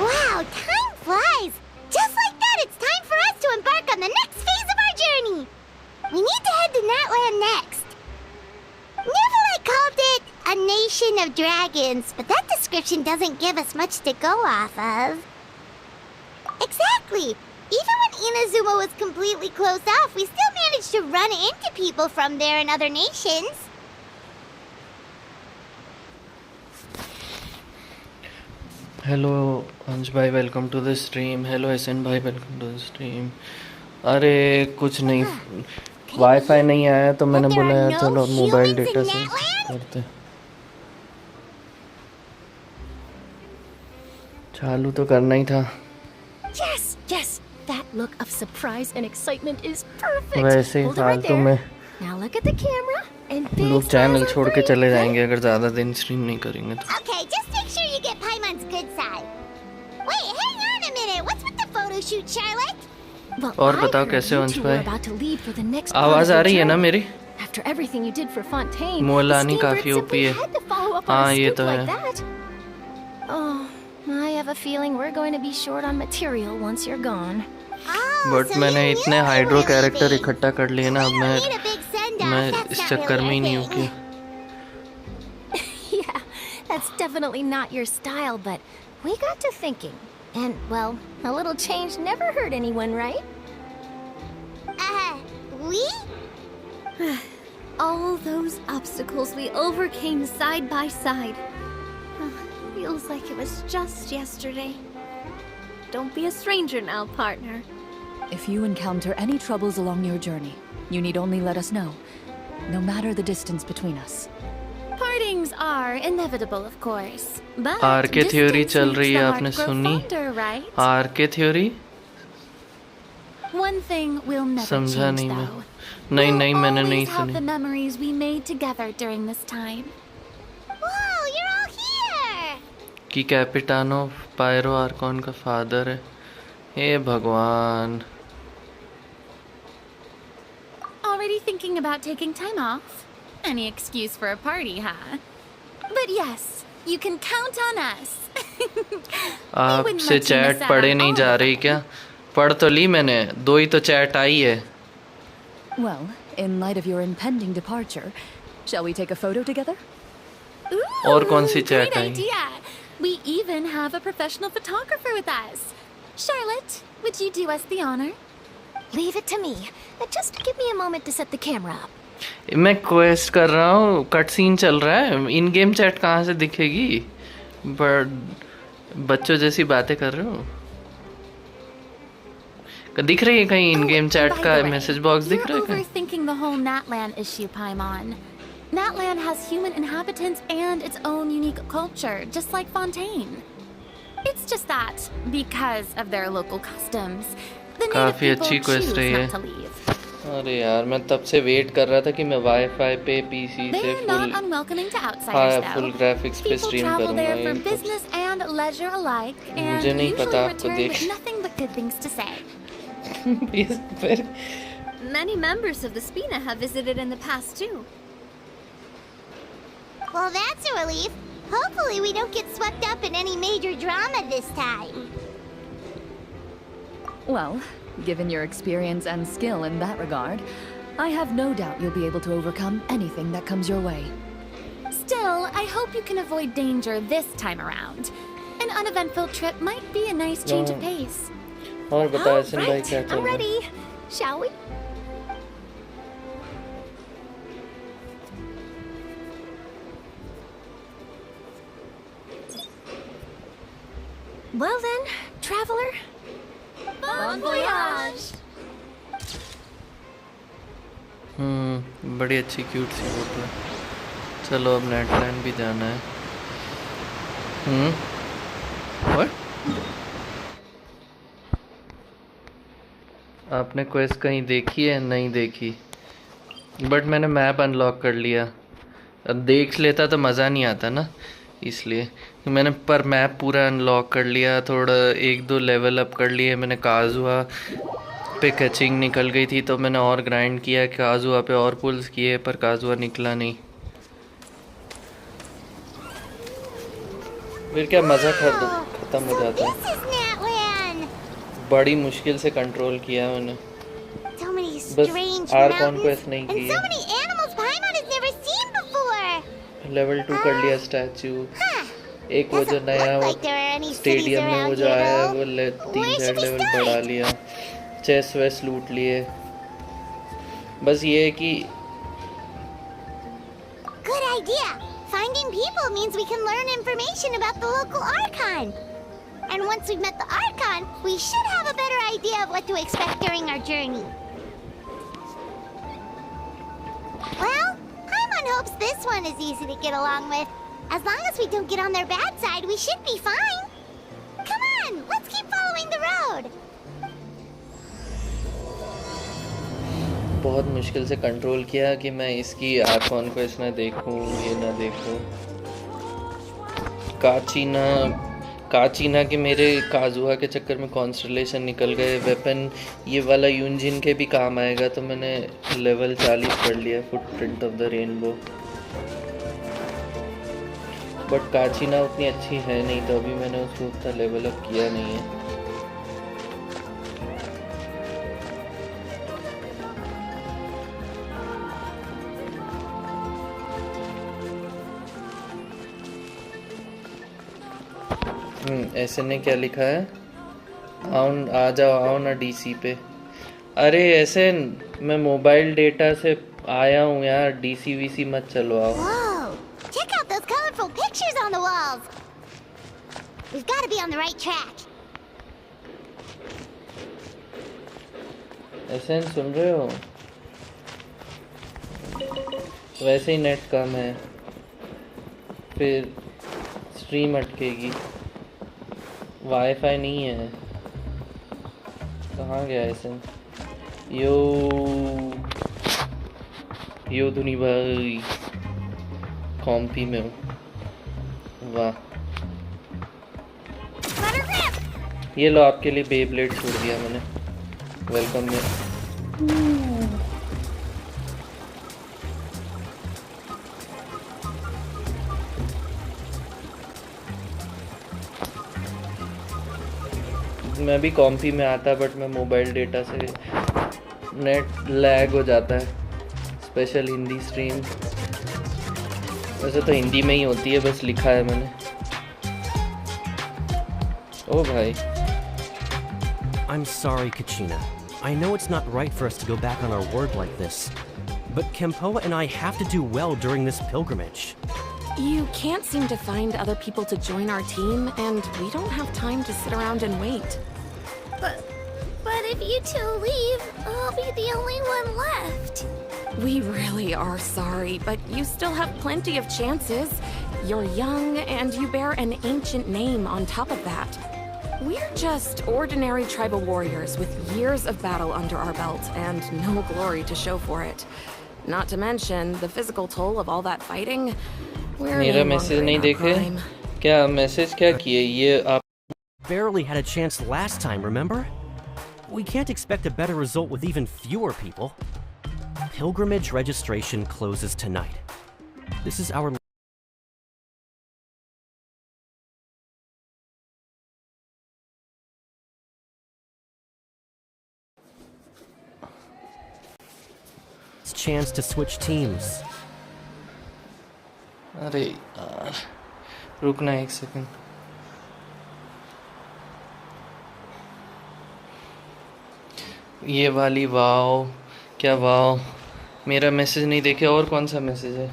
Wow, time flies! Just like that, it's time for us to embark on the next phase of our journey! We need to head to Natlan next. Neville called it a nation of dragons, but that description doesn't give us much to go off of. Exactly! Even when Inazuma was completely closed off, we still managed to run into people from there in other nations. Hello Ansh भाई welcome to the stream. Hello SN भाई welcome to the stream. अरे कुछ नहीं, wifi नहीं आया तो मैंने बोला यार चलो मोबाइल डेटा से करते। चालू तो करना ही था। Yes, yes, that look of surprise and excitement is perfect. वैसे ही फालतू में Now look at the camera and लोग चैनल छोड़ के चले जाएंगे अगर ज़्यादा दिन स्ट्रीम नहीं करेंगे तो। Okay, just make sure you get Paimon's good side. Wait, hang on a minute. What's with the photo shoot, Charlotte? और बताओ कैसे हो अंश भाई? आवाज़ आ रही है ना मेरी? After everything you did for Fontaine, Molani काफ़ी ओपी है। हाँ ये तो है। Oh, I have a feeling we're going to be short on material once you're gone. But मैंने इतने हाइड्रो कैरेक्टर इकट्ठा कर लिए ना, अब मैं इस चक्कर में ही नहीं हूँ कि Yeah, that's definitely not your style, but we got to thinking. And, well, a little change never hurt anyone, right? We? All those obstacles we overcame side by side. Feels like it was just yesterday. Don't be a stranger now, partner. If you encounter any troubles along your journey, you need only let us know, no matter the distance between us. Partings are inevitable, of course. But RK theory चल रही है, आपने सुनी? RK theory? One thing will never समझा change, नहीं मैं। though. नहीं मैंने नहीं We'll always have the सुनी। memories we made together during this time. Whoa, you're all here! कि कैपिटानो पायरो आर्कॉन का फादर है। हे भगवान। Already thinking about taking time off? Any excuse for a party, huh? But yes, you can count on us. आपसे chat पढ़े नहीं जा रही क्या? पढ़ तो ली मैंने, 2 ही तो चैट आई है। Well, in light of your impending departure, shall we take a photo together? Ooh, और कौन सी चैट great आई? idea. We even have a professional photographer with us. Charlotte, would you do us the honor? Leave it to me. Just give me a moment to set the camera up. मैं quest कर रहा हूँ, cut scene चल रहा है, इन game chat कहाँ से दिखेगी? बच्चों जैसी बातें कर रहे हो। दिख रही है कहीं इन गेम चैट का मैसेज बॉक्स दिख रहा है? You're overthinking the whole Natlan issue, Paimon. Natlan has human inhabitants and its own unique culture, just like Fontaine. It's just that, because of their local customs, the native काफी people अच्छी choose quest रही है। not to leave. अरे यार मैं तब से wait कर रहा था कि मैं वाईफाई पे पीसी से They're not full unwelcoming to outsiders, हाँ फुल though. ग्राफिक्स पे People स्ट्रीम travel करूँगा there for ये सब। business and leisure alike, and मुझे नहीं usually पता आपको return देख with nothing but good things to say. इस पर Many members of the Spina have visited in the past too. Well, that's a relief. Hopefully we don't get swept up in any major drama this time. Well, given your experience and skill in that regard, I have no doubt you'll be able to overcome anything that comes your way. Still, I hope you can avoid danger this time around. An uneventful trip might be a nice change of pace. और बताओ All एसन भाई right, क्या चल I'm रहा है? ready. Shall we? Well then, traveler. Bon voyage! बड़ी अच्छी cute सी photo है। चलो अब नेटलैंड भी जाना है। What? आपने क्वेस्ट कहीं देखी है? नहीं देखी, बट मैंने मैप अनलॉक कर लिया। अब देख लेता तो मज़ा नहीं आता ना, इसलिए मैंने पर मैप पूरा अनलॉक कर लिया। थोड़ा 1-2 लेवल अप कर लिए मैंने। काजुआ पे कैचिंग निकल गई थी तो मैंने और ग्राइंड किया। काजुआ पे और पुल्स किए पर काजुआ निकला नहीं। फिर क्या मज़ा खत्म हो जाता है। This is Natlan. बड़ी मुश्किल से कंट्रोल किया मैंने। So many बस strange आर mountains कॉन्क्वेस्ट नहीं and की so है। many animals Paimon has never seen before. Level 2 कर लिया स्टैचू। Huh. एक वो जो Doesn't नया look वो like there are any cities stadium में वो around जो here, आया है though. वो Where 3-4 should we level start? बढ़ा लिया। चेस वेस लूट लिए। बस ये है कि Good idea. Finding people means we can learn information about the local Archon. And once we've met the Archon, we should have a better idea of what to expect during our journey. Well, Paimon hopes this one is easy to get along with. As long as we don't get on their bad side, we should be fine. Come on, let's keep following the road. बहुत मुश्किल से control किया कि मैं इसकी are conquest ना देखूं, ये ना देखूं। काचीना के मेरे काजुआ के चक्कर में कॉन्स्टलेशन निकल गए। वेपन ये वाला यूनजिन के भी काम आएगा तो मैंने लेवल 40 कर लिया footprint of the rainbow. But Kachina उतनी अच्छी है नहीं तो अभी मैंने उसको उतना लेवल अप किया नहीं है। ऐसे ने क्या लिखा है? आ जाओ आओ ना डीसी पे। अरे ऐसे मैं मोबाइल डेटा से आया हूँ यार, डीसी वीसी मत चलो आओ। Whoa! Check out those colorful pictures on the walls. We've got to be on the right track. ऐसे सुन रहे हो? वैसे ही नेट कम है, फिर स्ट्रीम अटकेगी। वाईफाई नहीं है। कहाँ गया ऐसे? यो धुनी भाई कॉम्पी में हूँ। वाह, ये लो आपके लिए बेब्लेड छोड़ दिया मैंने वेलकम में। मैं भी कॉम्पी में आता बट मैं मोबाइल डेटा से नेट लैग हो जाता है, स्पेशल हिंदी स्ट्रीम। वैसे तो हिंदी में ही होती है, बस लिखा है मैंने। ओ भाई, I'm sorry, Kachina. I know it's not right for us to go back on our word like this, but Kempoa and I have to do well during this pilgrimage. You can't seem to find other people to join our team, and we don't have time to sit around and wait. But if you two leave, I'll be the only one left. We really are sorry, but you still have plenty of chances. You're young, and you bear an ancient name on top of that. We're just ordinary tribal warriors with years of battle under our belt and no glory to show for it. Not to mention the physical toll of all that fighting. We're मेरा no message longer नहीं in our देखे prime. क्या message क्या किए ये आप Barely had a chance last time, remember? We can't expect a better result with even fewer people. Pilgrimage registration closes tonight. This is our chance to switch teams. अरे यार रुकना एक सेकंड ये वाली वाओ क्या वाओ मेरा message नहीं देखे और कौन सा मैसेज है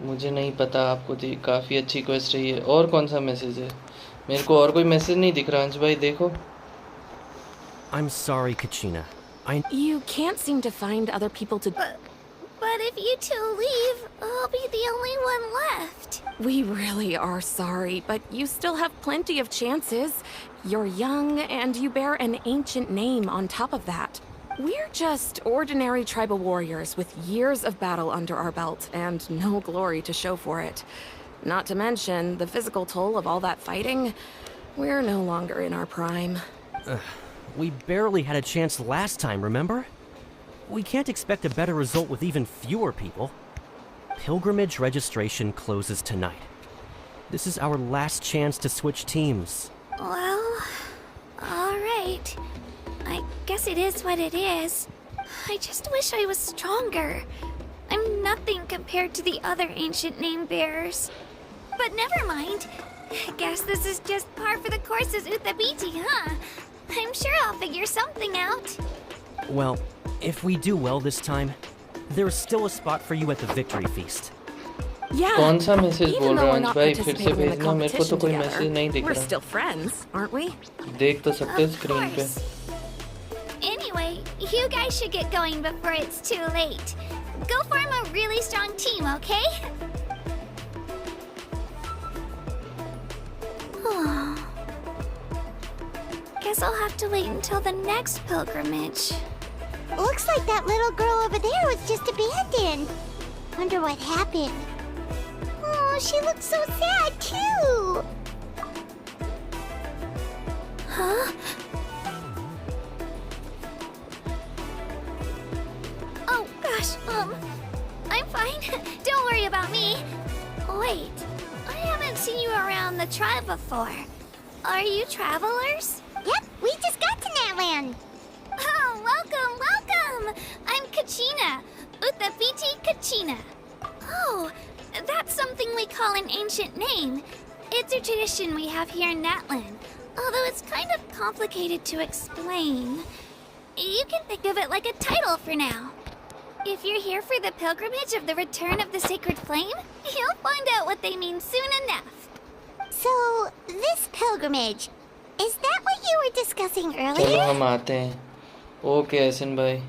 मुझे नहीं पता आपको काफ़ी अच्छी क्वेस्ट रही है और कौन सा मैसेज है मेरे को और कोई मैसेज नहीं दिख रहा अंश भाई देखो I'm sorry, Kachina. You can't seem to find other people to... But if you two leave, I'll be the only one left. We really are sorry, but you still have plenty of chances. You're young, and you bear an ancient name on top of that. We're just ordinary tribal warriors with years of battle under our belt and no glory to show for it. Not to mention the physical toll of all that fighting. We're no longer in our prime. We barely had a chance last time, remember? We can't expect a better result with even fewer people. Pilgrimage registration closes tonight. This is our last chance to switch teams. Well, alright. I guess it is what it is. I just wish I was stronger. I'm nothing compared to the other ancient name bearers. But never mind. I guess this is just par for the course as Uthabiti, huh? I'm sure I'll figure something out. Well, if we do well this time, there's still a spot for you at the victory feast. Yeah. कौन सा message Even बोल though रहा we're अंश not भाई फिर से participating in the भेजना मेरे को तो competition कोई together, मैसेज नहीं दिख we're रहा still friends, aren't we? देख तो सकते हो Of स्क्रीन पे course. Anyway, you guys should get going before it's too late. Go form a really strong team, okay? Guess I'll have to wait until the next pilgrimage. Looks like that little girl over there was just abandoned. Wonder what happened. Oh, she looks so sad too. Huh? Oh gosh, I'm fine. Don't worry about me. Wait, I haven't seen you around the tribe before. Are you travelers? Yep, we just got to Natlan. Oh, welcome, welcome! I'm Kachina, Uthabiti Kachina. Oh, that's something we call an ancient name. It's a tradition we have here in Natlan, although it's kind of complicated to explain. You can think of it like a title for now. If you're here for the pilgrimage of the return of the sacred flame, you'll find out what they mean soon enough. So, this pilgrimage, is that what you were discussing चलो earlier? हम आते हैं okay एसन भाई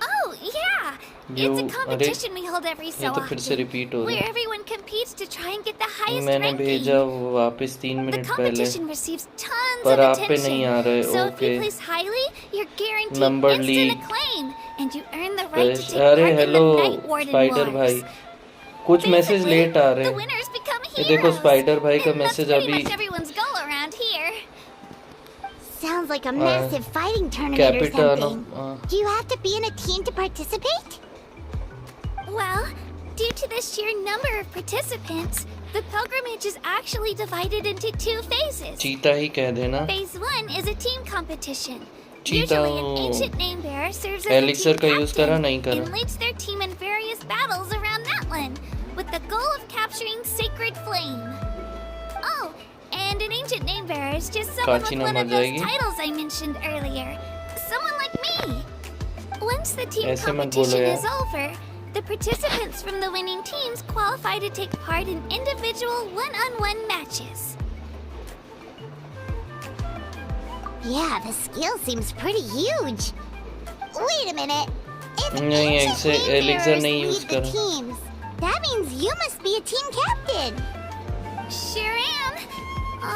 Oh, yeah! You- It's a competition we hold every so ये तो फिर से often, repeat हो where गया everyone competes to try and get the highest मैंने ranking. भेजा वो वापस 3 The मिनट पहले competition receives tons पर of आप पे नहीं आ attention, रहे so if okay you place highly, you're guaranteed Number instant league. acclaim, and you earn the right to take अरे part in the hello Night Warden spider Wars. भाई कुछ message Basically, late आ रहे the हैं winners become ये देखो heroes. Spider भाई का And that's message pretty अभी much everyone's goal around here. Sounds like a massive fighting tournament or capital something. Do you have to be in a team to participate? Well, due to the sheer number of participants, the pilgrimage is actually divided into 2 phases. चीता ही कह देना Phase 1 is a team competition. चीता Usually an ancient name bearer serves as a elixir team का use करा captain नहीं करा and leads their team in various battles around Natlan, with the goal of capturing Sacred Flame. Oh, and an ancient name bearer is just someone with काची ना one मर of those जाएगी titles I mentioned earlier. Someone like me. Once the team ऐसे मत बोलो competition यार is over, the participants from the winning teams qualify to take part in individual one-on-one matches. Yeah, the skill seems pretty huge. Wait a minute. If नहीं ancient ऐसे name elixir bearers नहीं use lead the करा teams, that means you must be a team captain. Sure am.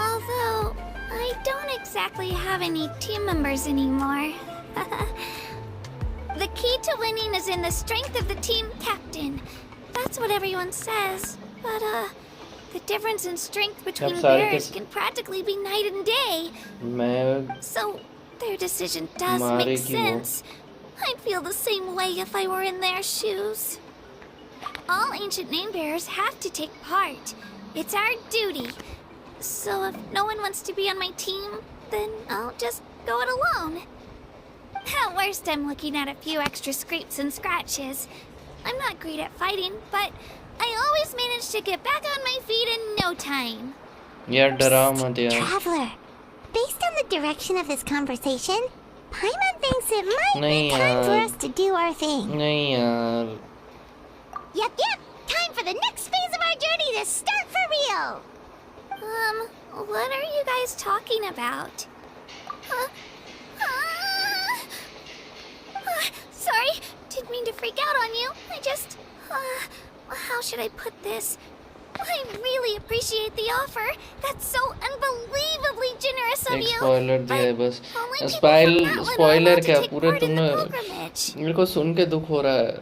Although, I don't exactly have any team members anymore. The key to winning is in the strength of the team captain. That's what everyone says. But, the difference in strength between bears can practically be night and day. So, their decision does make sense. I'd feel the same way if I were in their shoes. All ancient name bearers have to take part. It's our duty. So if no one wants to be on my team, then I'll just go it alone. At worst, I'm looking at a few extra scrapes and scratches. I'm not great at fighting, but I always manage to get back on my feet in no time. Traveler, based on the direction of this conversation, Paimon thinks it might be time for us to do our thing. Yep, time for the next phase of our journey to start for real. What are you guys talking about? Sorry, didn't mean to freak out on you. I just, how should I put this? I really appreciate the offer. That's so unbelievably generous of you. Spoiler दिया है बस. Spoiler क्या पूरे तुमने मेरे को सुन के दुख हो रहा है.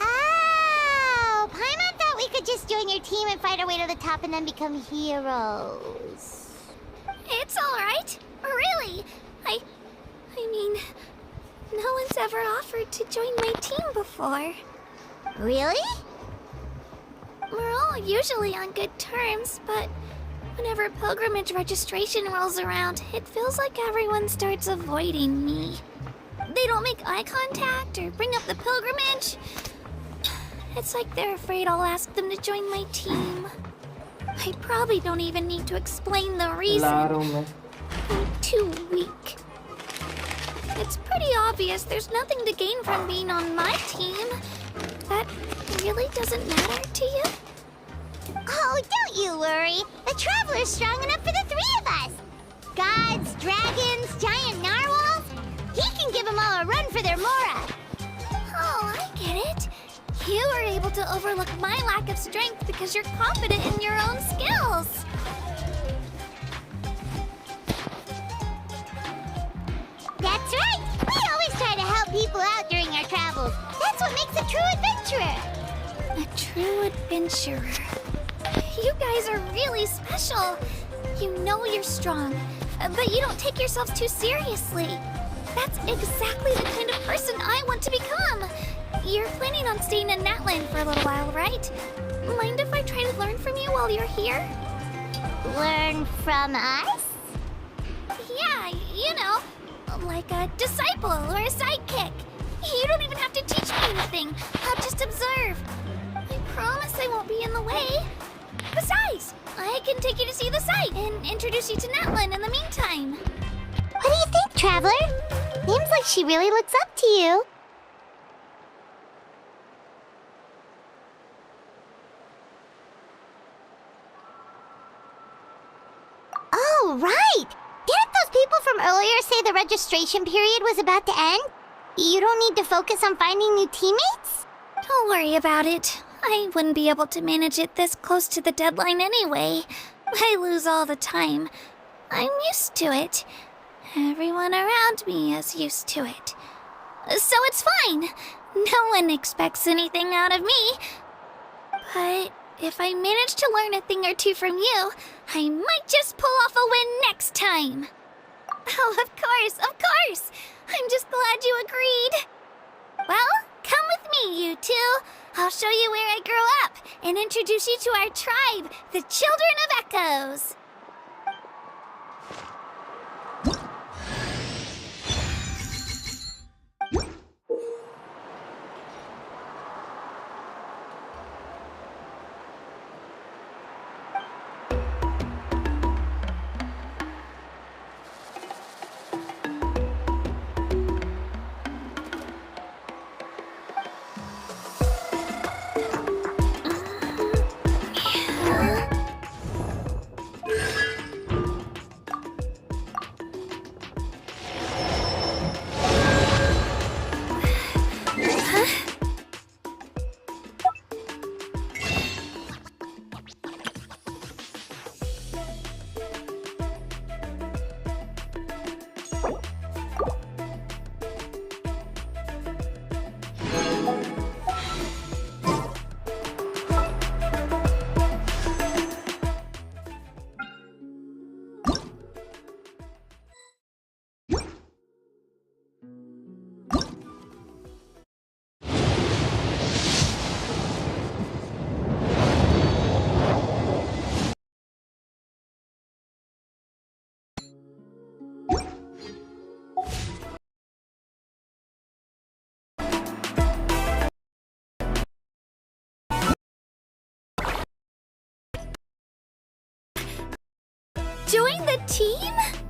Oh, Paimon thought we could just join your team and fight our way to the top and then become heroes. It's all right. Really. I mean, no one's ever offered to join my team before. Really? We're all usually on good terms, but whenever pilgrimage registration rolls around, it feels like everyone starts avoiding me. They don't make eye contact or bring up the pilgrimage. It's like they're afraid I'll ask them to join my team. I probably don't even need to explain the reason. I'm too weak. It's pretty obvious there's nothing to gain from being on my team. That really doesn't matter to you? Oh, don't you worry. The Traveler's strong enough for the three of us. Gods, dragons, giant narwhals. He can give them all a run for their mora. Oh, I get it. You were able to overlook my lack of strength because you're confident in your own skills. That's right. We always try to help people out during our travels. That's what makes a true adventurer. A true adventurer. You guys are really special. You know you're strong, but you don't take yourselves too seriously. That's exactly the kind of person I want to become. You're planning on staying in Natlan for a little while, right? Mind if I try to learn from you while you're here? Learn from us? Yeah, you know, like a disciple or a sidekick. You don't even have to teach me anything. I'll just observe. I promise I won't be in the way. Besides, I can take you to see the site and introduce you to Natlan in the meantime. What do you think, Traveler? Seems like she really looks up to you. Oh, right! Didn't those people from earlier say the registration period was about to end? You don't need to focus on finding new teammates? Don't worry about it. I wouldn't be able to manage it this close to the deadline anyway. I lose all the time. I'm used to it. Everyone around me is used to it. So it's fine. No one expects anything out of me. But if I manage to learn a thing or two from you, I might just pull off a win next time. Oh, of course, of course. I'm just glad you agreed. Well, come with me, you two. I'll show you where I grew up and introduce you to our tribe, the Children of Echoes. join the team?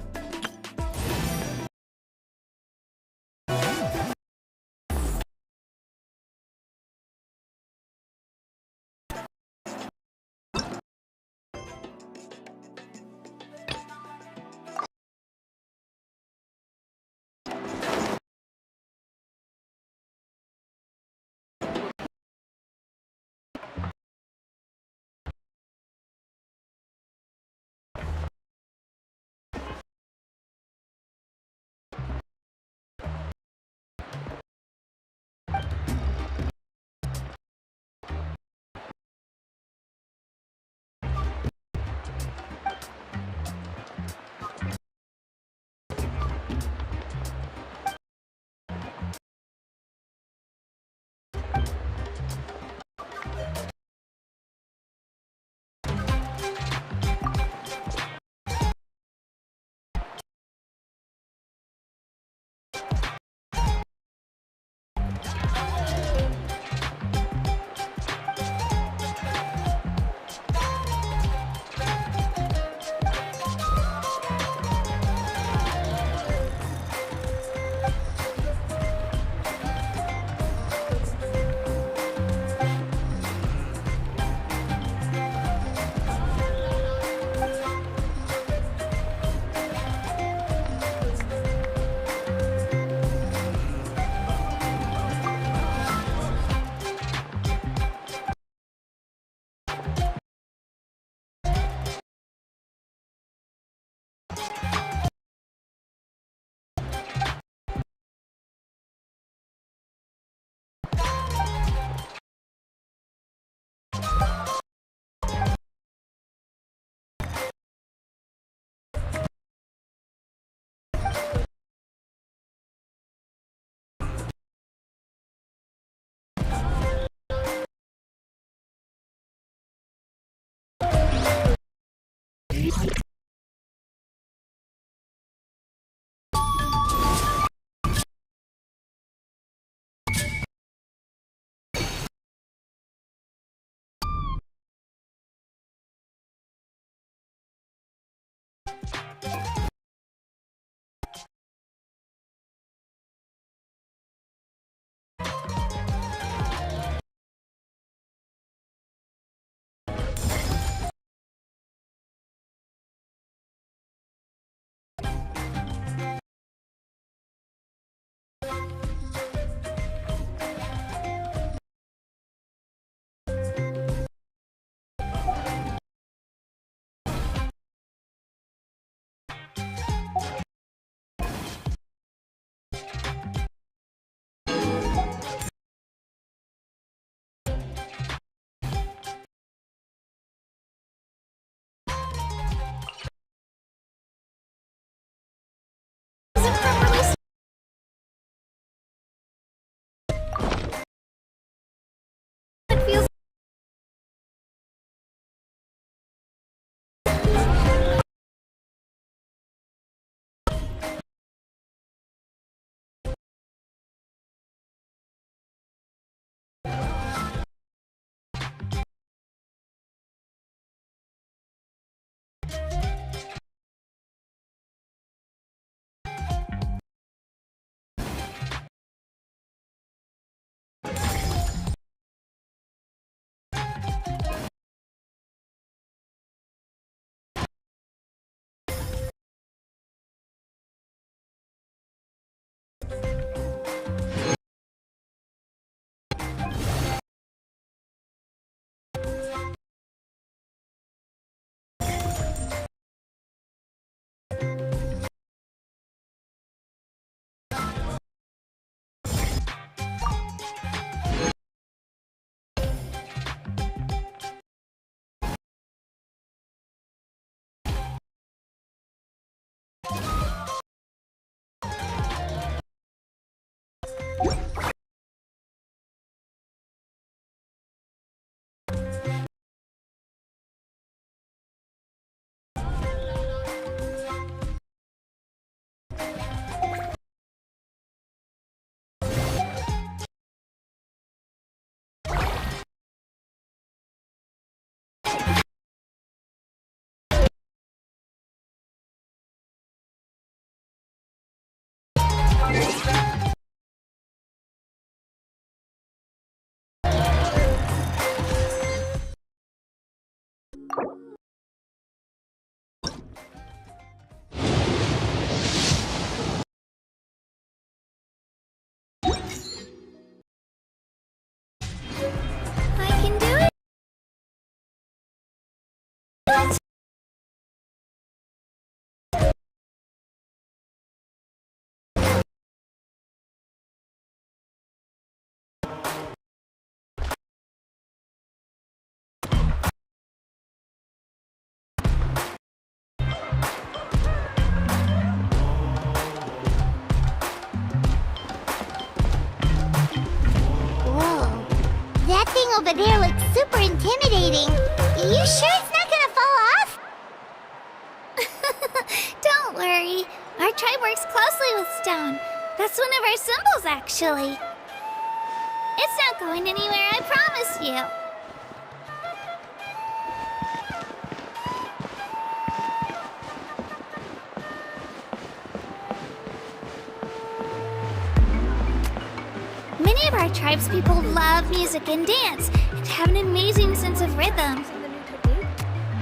thing over there looks super intimidating. You sure it's not gonna fall off? Don't worry. Our tribe works closely with stone. That's one of our symbols, actually. It's not going anywhere, I promise you. Many of our tribe's people love music and dance and have an amazing sense of rhythm.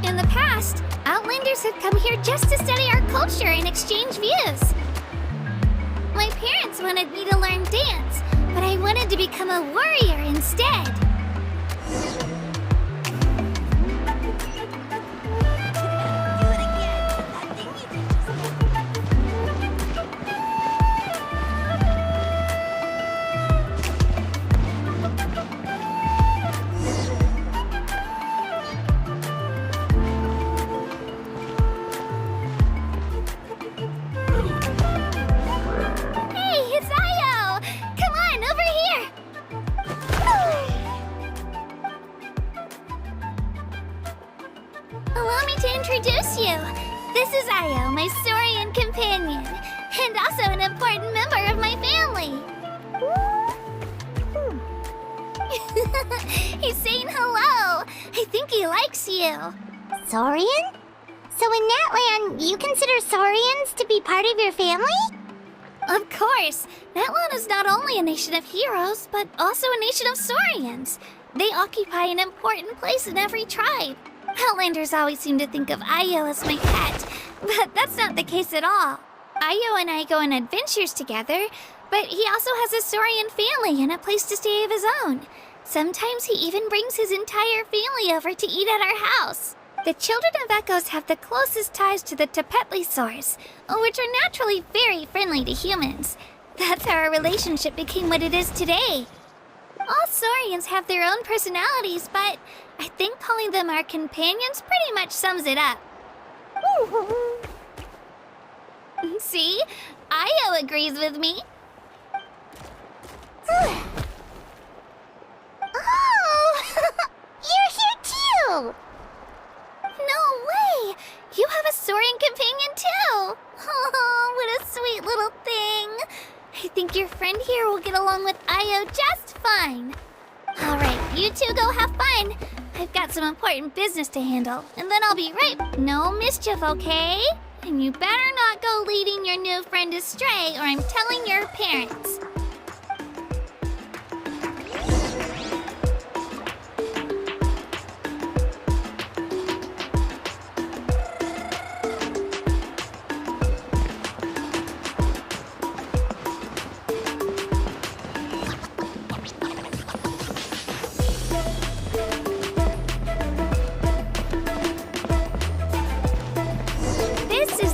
In the past, Outlanders had come here just to study our culture and exchange views. My parents wanted me to learn dance, but I wanted to become a warrior instead. Introduce you. This is Io, my Saurian companion, and also an important member of my family. He's saying hello. I think he likes you. Saurian? So in Natlan, you consider Saurians to be part of your family? Of course. Natlan is not only a nation of heroes, but also a nation of Saurians. They occupy an important place in every tribe. Outlanders always seem to think of Io as my pet, but that's not the case at all. Io and I go on adventures together, but he also has a Saurian family and a place to stay of his own. Sometimes he even brings his entire family over to eat at our house. The children of Echoes have the closest ties to the Tepetlisaurs, which are naturally very friendly to humans. That's how our relationship became what it is today. All Saurians have their own personalities, but I think calling them our companions pretty much sums it up. See? Io agrees with me. Oh! You're here too! No way! You have a Saurian companion too! Oh, what a sweet little thing! I think your friend here will get along with Io just fine. Alright, you two go have fun. I've got some important business to handle, and then I'll be right. No mischief, okay? And you better not go leading your new friend astray, or I'm telling your parents.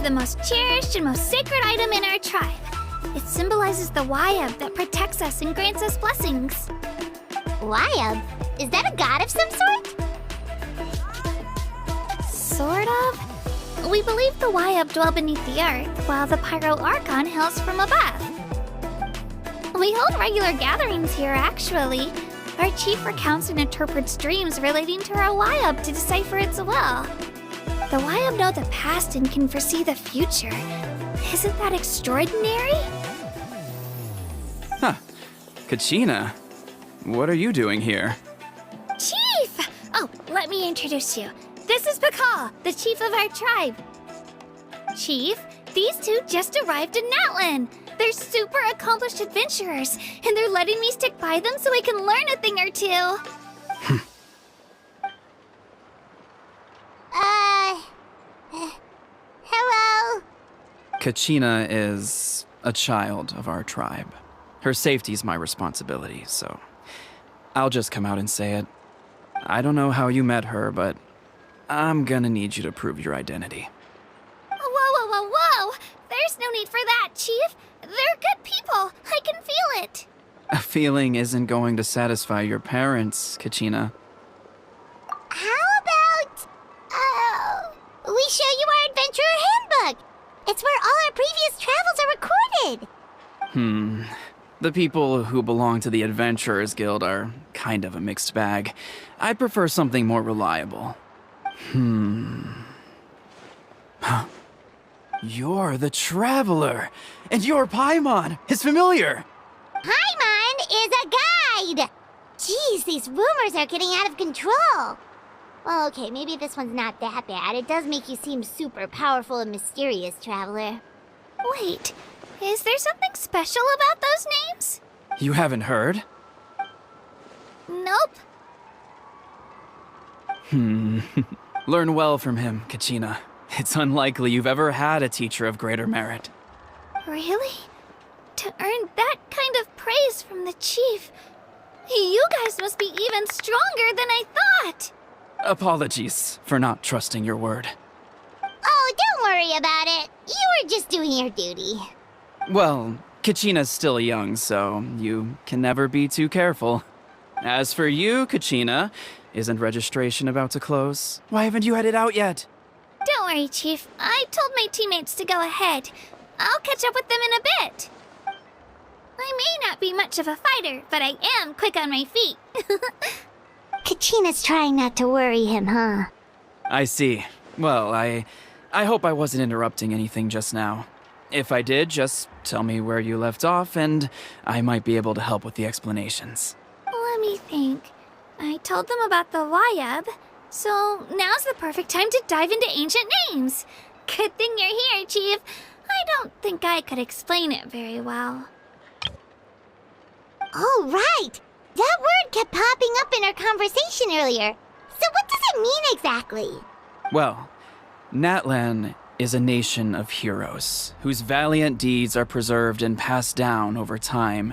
The most cherished and most sacred item in our tribe. It symbolizes the Wayab that protects us and grants us blessings. Wayab? Is that a god of some sort? Sort of. We believe the Wayab dwell beneath the earth, while the Pyro Archon hails from above. We hold regular gatherings here, actually. Our chief recounts and interprets dreams relating to our Wayab to decipher its will. The Wayab know the past and can foresee the future. Isn't that extraordinary? Huh. Kachina, what are you doing here? Chief! Oh, let me introduce you. This is Pakal, the chief of our tribe. Chief, these two just arrived in Natlan. They're super accomplished adventurers, and they're letting me stick by them so I can learn a thing or two. Hello? Kachina is a child of our tribe. Her safety's my responsibility, so I'll just come out and say it. I don't know how you met her, but I'm gonna need you to prove your identity. Whoa! There's no need for that, Chief. They're good people. I can feel it. A feeling isn't going to satisfy your parents, Kachina. How about, we show you our adventurer handbook? It's where all our previous travels are recorded. The people who belong to the Adventurers Guild are kind of a mixed bag. I'd prefer something more reliable. Huh. You're the Traveler, and your Paimon is familiar. Paimon is a guide! Jeez, these rumors are getting out of control. Well, okay, maybe this one's not that bad. It does make you seem super powerful and mysterious, Traveler. Wait, is there something special about those names? You haven't heard? Nope. Learn well from him, Kachina. It's unlikely you've ever had a teacher of greater merit. Really? To earn that kind of praise from the chief, you guys must be even stronger than I thought. Apologies for not trusting your word. Oh, don't worry about it. You were just doing your duty. Well, Kachina's still young, so you can never be too careful. As for you, Kachina, isn't registration about to close? Why haven't you headed out yet? Don't worry, Chief. I told my teammates to go ahead. I'll catch up with them in a bit. I may not be much of a fighter, but I am quick on my feet. Kachina's trying not to worry him, huh? I see. Well, I hope I wasn't interrupting anything just now. If I did, just tell me where you left off, and I might be able to help with the explanations. Let me think. I told them about the Wayab, so now's the perfect time to dive into ancient names. Good thing you're here, Chief. I don't think I could explain it very well. Oh, right! That word kept popping up in our conversation earlier. So what does it mean exactly? Well, Natlan is a nation of heroes whose valiant deeds are preserved and passed down over time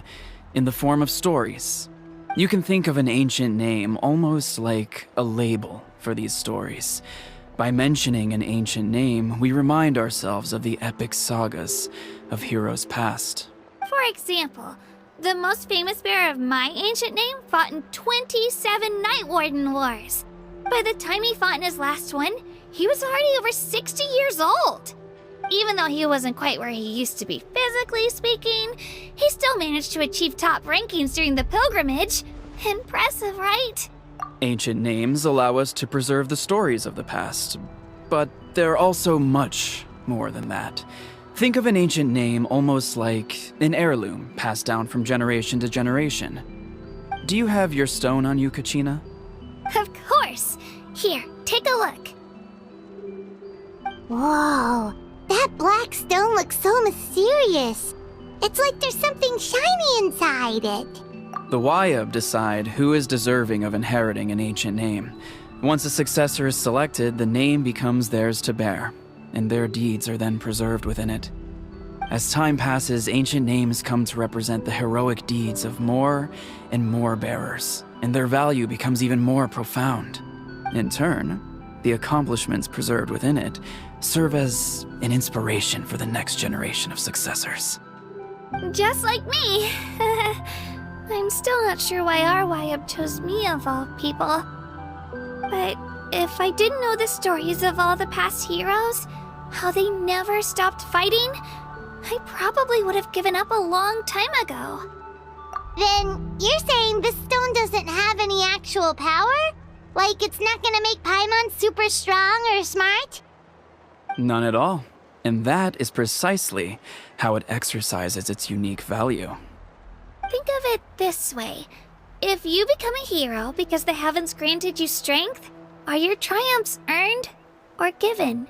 in the form of stories. You can think of an ancient name almost like a label for these stories. By mentioning an ancient name, we remind ourselves of the epic sagas of heroes past. For example, the most famous bearer of my ancient name fought in 27 Night Warden Wars. By the time he fought in his last one, he was already over 60 years old. Even though he wasn't quite where he used to be physically speaking, he still managed to achieve top rankings during the pilgrimage. Impressive, right? Ancient names allow us to preserve the stories of the past, but they're also much more than that. Think of an ancient name almost like an heirloom passed down from generation to generation. Do you have your stone on you, Kachina? Of course. Here, take a look. Whoa, that black stone looks so mysterious. It's like there's something shiny inside it. The Wayab decide who is deserving of inheriting an ancient name. Once a successor is selected, the name becomes theirs to bear, and their deeds are then preserved within it. As time passes, ancient names come to represent the heroic deeds of more and more bearers, and their value becomes even more profound. In turn, the accomplishments preserved within it serve as an inspiration for the next generation of successors. Just like me. I'm still not sure why our Wayab chose me of all people. But if I didn't know the stories of all the past heroes, how they never stopped fighting, I probably would have given up a long time ago. Then you're saying this stone doesn't have any actual power? Like it's not gonna make Paimon super strong or smart? None at all. And that is precisely how it exercises its unique value. Think of it this way. If you become a hero because the heavens granted you strength, are your triumphs earned or given?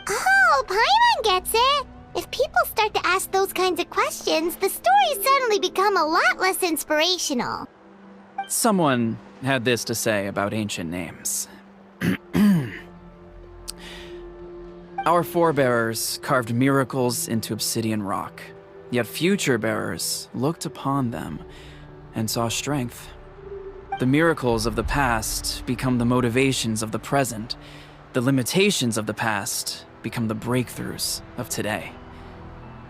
Oh, Paimon gets it! If people start to ask those kinds of questions, the stories suddenly become a lot less inspirational. Someone had this to say about ancient names. Our forebears carved miracles into obsidian rock, yet future bearers looked upon them and saw strength. The miracles of the past become the motivations of the present. The limitations of the past become the breakthroughs of today.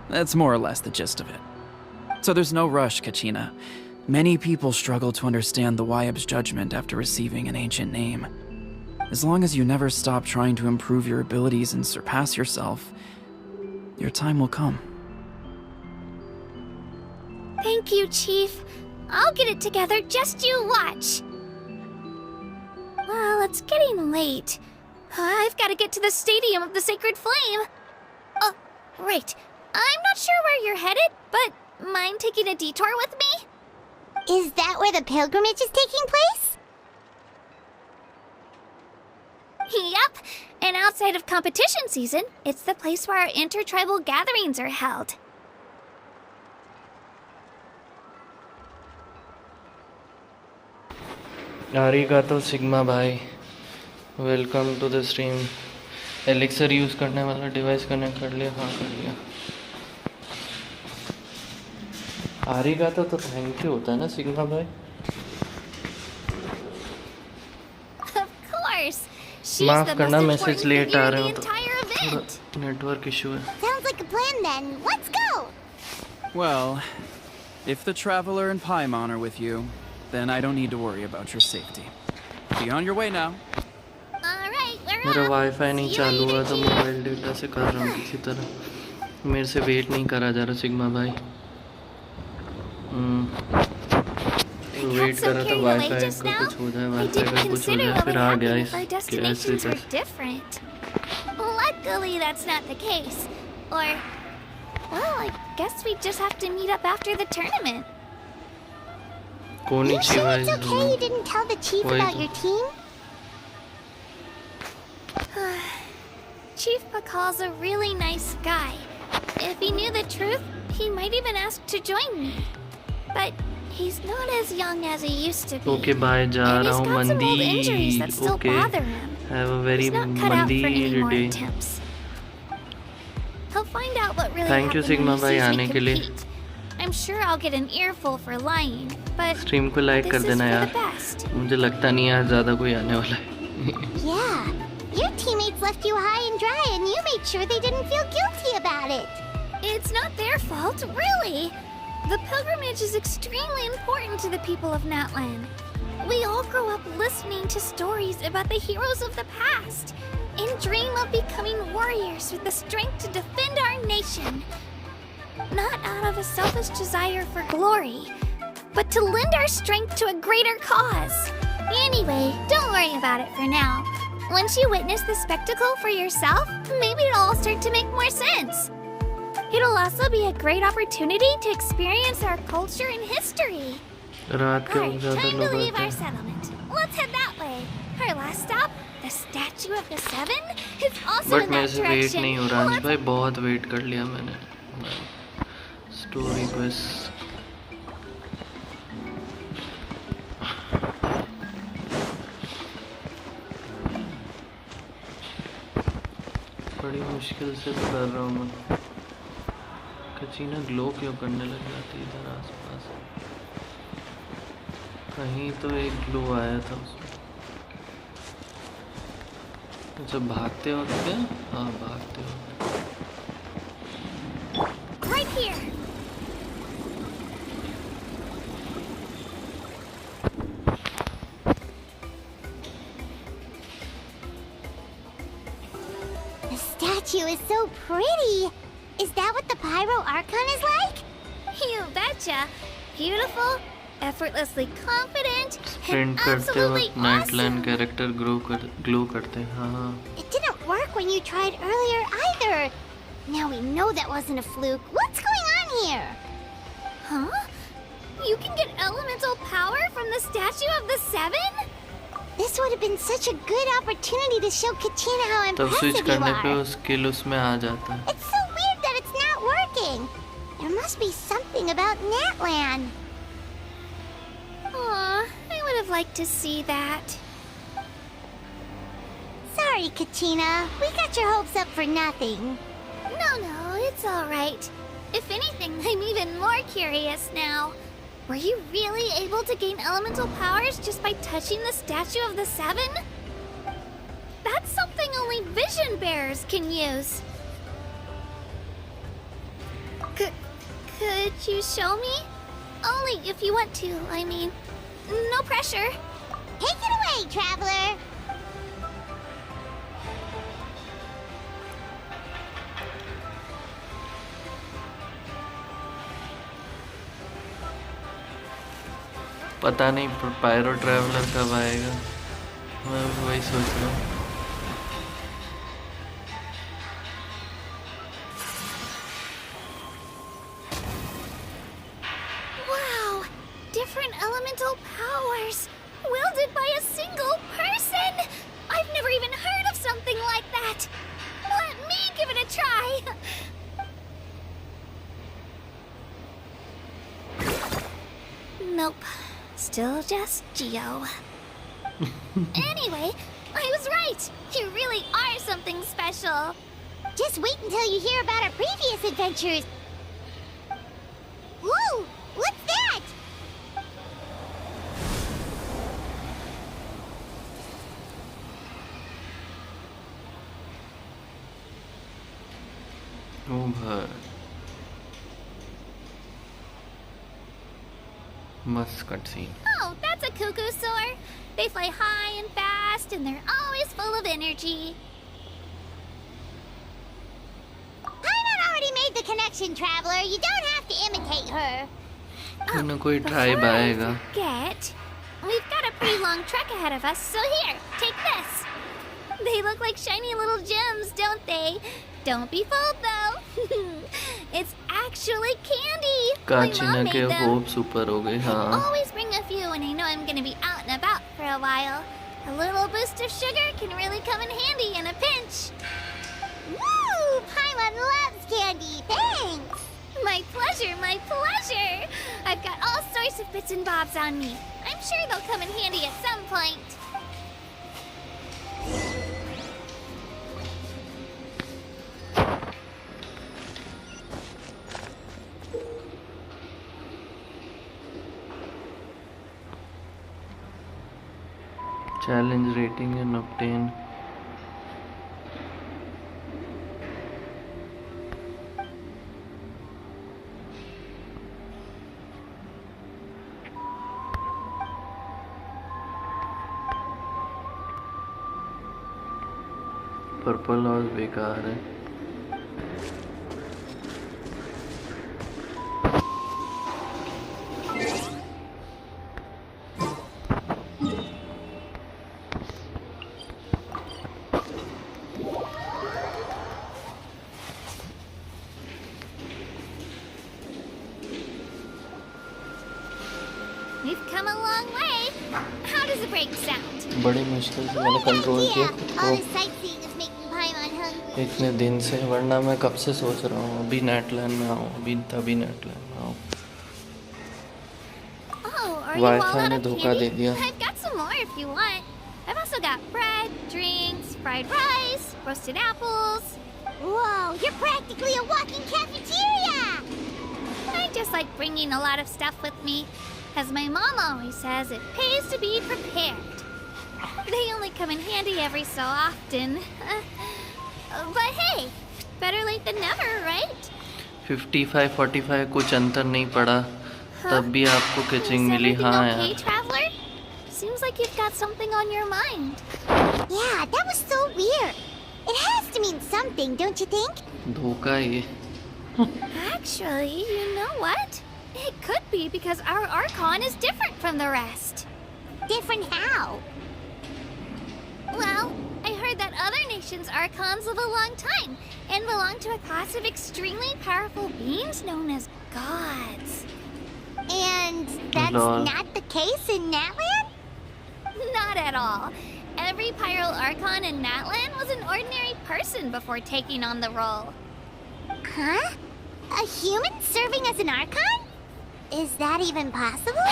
That's more or less the gist of it. So there's no rush, Kachina. Many people struggle to understand the Wayab's judgment after receiving an ancient name. As long as you never stop trying to improve your abilities and surpass yourself, your time will come. Thank you, Chief. I'll get it together, just you watch. Well, it's getting late. I've got to get to the Stadium of the Sacred Flame. Oh, right. I'm not sure where you're headed, but mind taking a detour with me? Is that where the pilgrimage is taking place? Yep. And outside of competition season, it's the place where our intertribal gatherings are held. आरिगातो sigma भाई, welcome to the stream. Elixir use करने वाला device connect कर लिया? हाँ, कर लिया। आरिगातो तो थैंक यू होता है ना सिग्मा भाई? Of course. She's माफ the करना, most message important late figure आ in रहे the हो तो entire event. थोड़ा नेटवर्क इशू है। Sounds like a plan then. Let's go! Well, if the Traveler and Paimon are with you, then I don't need to worry about your safety. Be on your way now. All right, we're मेरा off. Wifi नहीं See you चालू हुआ later, तो Chief. Mobile data से कर रहा हूँ किसी तरह। मेरे से वेट नहीं करा जा रहा सिग्मा भाई। तो वेट कर रहा था वाईफाई का कुछ हो जाए, I वाईफाई didn't का कुछ हो consider जाए, what फिर would आ happen गया if our इस कैसे destinations were कैसे। different. Luckily, that's not the case. Or, well, I guess we just have to meet up after the tournament. You कोनिची sure भाई। it's okay you didn't tell the chief Wait. about your team? Chief Pakal's a really nice guy. If he knew the truth, he might even ask to join me. But he's not as young as he used to be. Okay bye, जा And रहा he's हूँ got some old injuries that मंदिर। still okay, bother him. Have a very He's not cut out for any मंदिर more day. attempts. He'll find out what really Thank you, happened Sigma when he भाई, sees me आने के लिए। compete. I'm sure I'll get an earful for lying, but stream को like this कर is देना for the यार, best. मुझे लगता नहीं है आज ज़्यादा कोई आने वाला है। Yeah. Your teammates left you high and dry and you made sure they didn't feel guilty about it. It's not their fault, really. The pilgrimage is extremely important to the people of Natlan. We all grow up listening to stories about the heroes of the past and dream of becoming warriors with the strength to defend our nation. Not out of a selfish desire for glory, but to lend our strength to a greater cause. Anyway, don't worry about it for now. Once you witness the spectacle for yourself, maybe it'll all start to make more sense. It'll also be a great opportunity to experience our culture and history. रात के Alright, ज़्यादा time to लोग leave आते our हैं। settlement. Let's head that way. Our last stop, the Statue of the Seven, is also but in मेरे that से wait direction. नहीं हो रहा Let's भाई, बहुत वेट कर लिया मैंने। स्टोरी बस बड़ी मुश्किल से तो कर रहा हूँ मैं। कचीना ग्लो क्यों करने लग जाती है इधर आसपास? कहीं तो एक ग्लो आया था उसमें। अच्छा, भागते हो क्या? हाँ, भागते हो। right here. The statue is so pretty. Is that what the Pyro Archon is like? You betcha. Beautiful, effortlessly confident, sprint and करते absolutely वक्त नाइटलैंड awesome. कैरेक्टर ग्लो करते हैं। हाँ हाँ, It didn't work when you tried earlier either. Now we know that wasn't a fluke. What's going on here? Huh? You can get elemental power from the Statue of the Seven? This would have been such a good opportunity to show Kachina how तब switch impressive you करने पे are. वो skill उसमें आ जाता है। It's so weird that it's not working. There must be something about Natlan. Aw, I would have liked to see that. Sorry, Kachina. We got your hopes up for nothing. No, it's all right. If anything, I'm even more curious now. Were you really able to gain elemental powers just by touching the Statue of the Seven? That's something only vision bearers can use. Could you show me? Only if you want to, I mean. No pressure. Take it away, traveler. पता नहीं pyro traveller कब आएगा, मैं वही सोच रहा हूँ। Wow! Different elemental powers, wielded by a single person! I've never even heard of something like that! Let me give it a try! Nope. Still just Geo. Anyway, I was right! You really are something special! Just wait until you hear about our previous adventures. Whoa! What's that? ओ भाई मस्त cut scene. Oh, that's a cuckoo soar. They fly high and fast, and they're always full of energy. Paimon already made the connection, Traveler. You don't have to imitate her. कोई ना कोई tribe आएगा। Forget. We've got a pretty long trek ahead of us, so here, take this. They look like shiny little gems, don't they? Don't be fooled, though. It's actually candy. My काचिना mom के made them. Hope super हो गए। हाँ Always bring a few when I know I'm gonna be out and about for a while. A little boost of sugar can really come in handy in a pinch. Woo! Paimon loves candy. Thanks. My pleasure, my pleasure. I've got all sorts of bits and bobs on me. I'm sure they'll come in handy at some point. Challenge rating and obtain. Purple house बेकार है। We've come a long way. How does the brake sound? बड़ी मुश्किल से मैंने control किया Yeah, खुद all को the sightseeing is making Paimon hungry. इतने दिन से, वरना मैं कब से सोच रहा हूँ अभी नेटलैंड में आऊँ, तभी नेटलैंड में आऊँ। Oh, are you all Wi-Fi out ने of धोखा दे candy? दिया। I've got some more if you want. I've also got bread, drinks, fried rice, roasted apples. Whoa, you're practically a walking cafeteria! I just like bringing a lot of stuff with me. As my mom always says, it pays to be prepared. They only come in handy every so often. But hey, better late than never, right? 55-45 कुछ अंतर नहीं पड़ा, तब भी आपको Is catching milli. everything हाँ okay, यार traveler? Seems like you've got something on your mind. Yeah, that was so weird. It has to mean something, don't you think? धोखा ये। Actually, you know what? It could be because our Archon is different from the rest. Different how? Well, I heard that other nations' Archons live a long time and belong to a class of extremely powerful beings known as gods. And that's Lol. not the case in Natlan? Not at all. Every Pyro Archon in Natlan was an ordinary person before taking on the role. Huh? A human serving as an Archon? Is that even possible?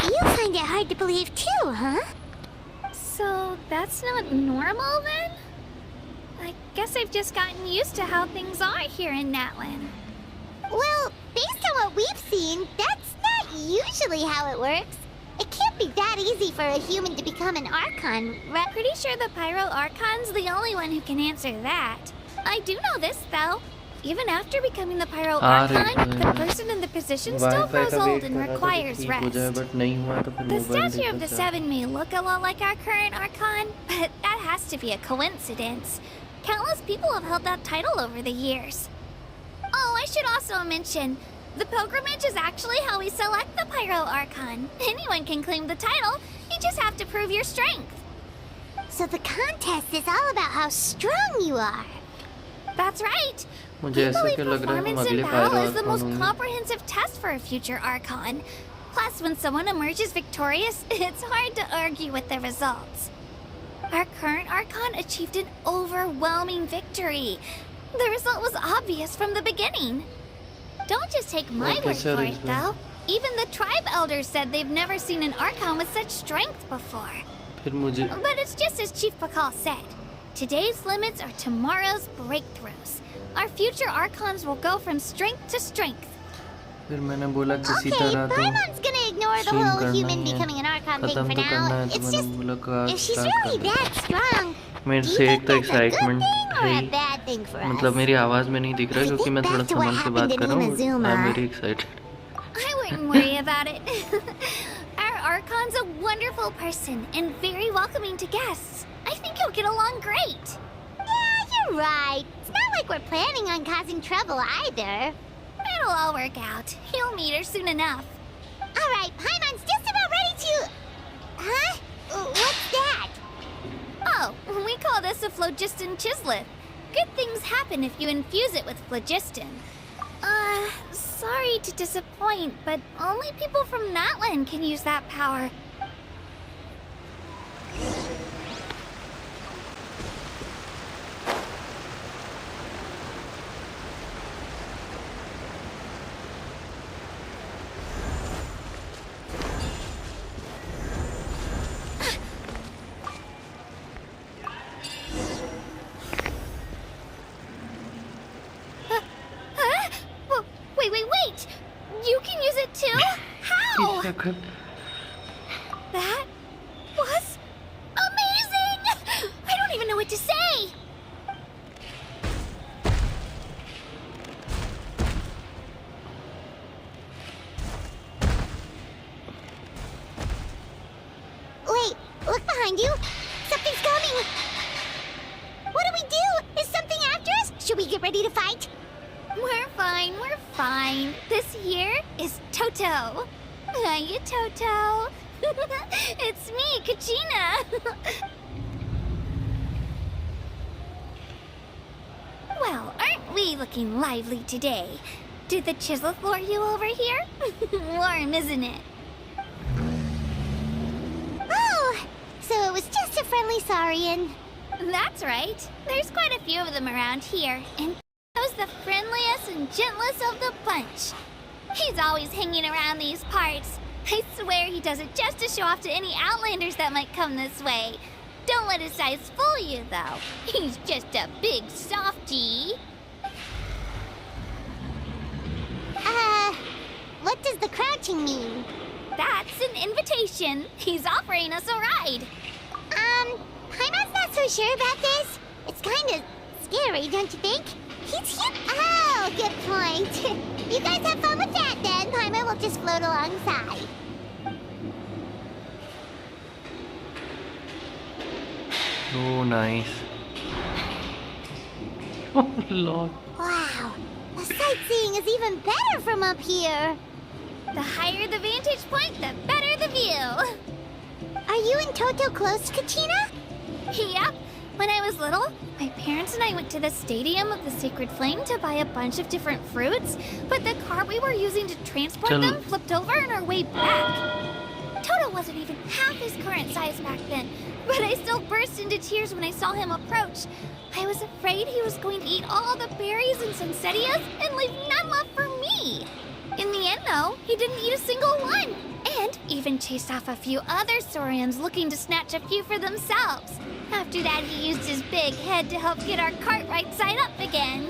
You find it hard to believe too, huh? So that's not normal then? I guess I've just gotten used to how things are here in Natlan. Well, based on what we've seen, that's not usually how it works. It can't be that easy for a human to become an Archon, right? Pretty sure the Pyro Archon's the only one who can answer that. I do know this though. Even after becoming the Pyro Archon, the person in the position still wifi grows का old wait and कर रहा था कि requires ठीक हो जाए, rest. But नहीं हुआ तो फिर The mobile statue of the देखा। Seven may look a lot like our current Archon, but that has to be a coincidence. Countless people have held that title over the years. Oh, I should also mention, The pilgrimage is actually how we select the Pyro Archon. Anyone can claim the title, you just have to prove your strength. So the contest is all about how strong you are. That's right. मुझे People ऐसा believe क्यों लग रहा है हम performance अगले in battle Pyro is the Archon most होंगे? comprehensive test for a future Archon. Plus, when someone emerges victorious, it's hard to argue with the results. Our current Archon achieved an overwhelming victory. The result was obvious from the beginning. Don't just take my Okay, word for sorry, it, sir. though. Even the tribe elders said they've never seen an Archon with such strength before. फिर मुझे But it's just as Chief Pakal said. Today's limits are tomorrow's breakthroughs. Our future Archons will go from strength to strength. फिर मैंने बोला किसी Okay, तरह तो Paimon's gonna ignore the stream whole करना human ही है, becoming an Archon thing खत्म for तो करना now. है तो It's मैंने just, बोला कि if she's स्टार्ट really कर दो। that strong, मेरे do से you एक think तो that's a good excitement thing or है a he, bad thing for us? मतलब मेरी आवाज़ में नहीं दिख रहा If we क्योंकि get मैं थोड़ा back to what संभल के happened बात in कर रहा हूँ। Inazuma. I am very excited. I wouldn't worry about it. Our Archon's a wonderful person and very welcoming to guests. I think he'll get along great. Yeah, you're right. It's not like we're planning on causing trouble either. It'll all work out. He'll meet her soon enough. All right, Paimon's just about ready to... Huh? What's that? Oh, we call this a phlogiston chislet. Good things happen if you infuse it with phlogiston. Sorry to disappoint, but only people from Natlan can use that power. Huh? Wait! You can use it too? How? That was amazing! I don't even know what to say! Wait, look behind you. Something's coming. What do we do? Is something after us? Should we get ready to fight? We're fine. This here is Toto. Hiya, Toto. It's me, Kachina. Well, aren't we looking lively today? Did the chisel lure you over here? Warm, isn't it? Oh, so it was just a friendly saurian. That's right. There's quite a few of them around here, and Toto's the friendliest and gentlest of the bunch. He's always hanging around these parts. I swear he does it just to show off to any outlanders that might come this way. Don't let his size fool you, though. He's just a big softie. What does the crouching mean? That's an invitation. He's offering us a ride. Paimon's not so sure about this. It's kind of scary, don't you think? He's here. Oh, good point. You guys have fun with that then. Paimon will just float alongside. Oh, nice. Oh, Lord. Wow, the sightseeing is even better from up here. The higher the vantage point, the better the view. Are you and Toto close, Kachina? Yep. When I was little, my parents and I went to the Stadium of the Sacred Flame to buy a bunch of different fruits, but the cart we were using to transport them flipped over on our way back. Toto wasn't even half his current size back then, but I still burst into tears when I saw him approach. I was afraid he was going to eat all the berries and poinsettias and leave none left for me. In the end, though, he didn't eat a single one, and even chased off a few other saurians looking to snatch a few for themselves. After that, he used his big head to help get our cart right side up again.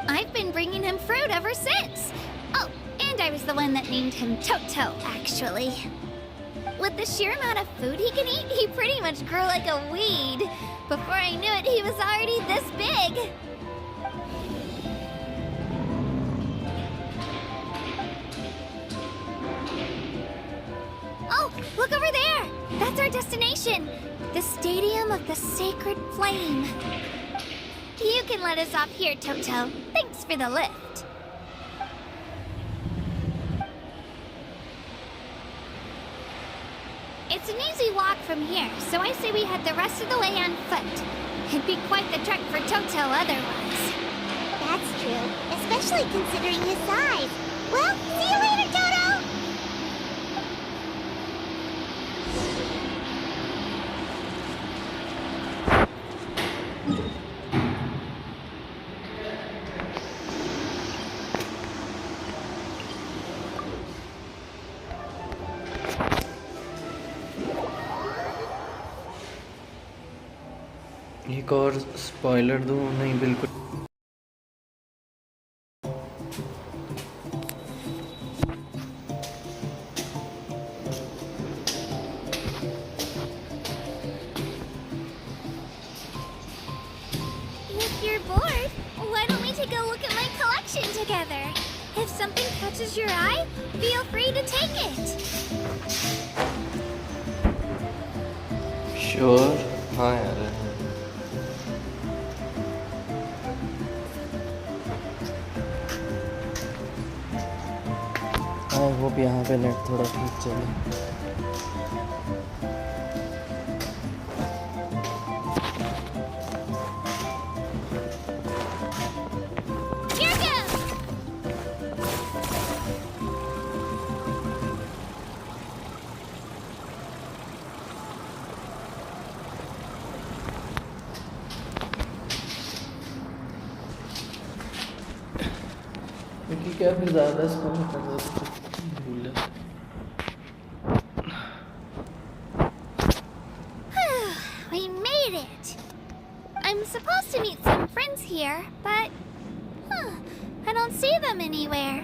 I've been bringing him fruit ever since. Oh, and I was the one that named him Toto, actually. With the sheer amount of food he can eat, he pretty much grew like a weed. Before I knew it, he was already this big. Oh, look over there! That's our destination! The Stadium of the Sacred Flame. You can let us off here, Toto. Thanks for the lift. It's an easy walk from here, so I say we head the rest of the way on foot. It'd be quite the trek for Toto otherwise. That's true, especially considering his size. Well, see you later, Toto! एक और spoiler दूँ? नहीं, बिल्कुल। If you're bored, why don't we take a look at my collection together? If something catches your eye, feel free to take it. Sure, हाँ यार। I hope यहाँ पे net थोड़ा ठीक चले। Here goes! क्योंकि क्या फिर ज़्यादा स्पॉइल कर रहा था, भूल जाता। We made it! I'm supposed to meet some friends here, but... I don't see them anywhere.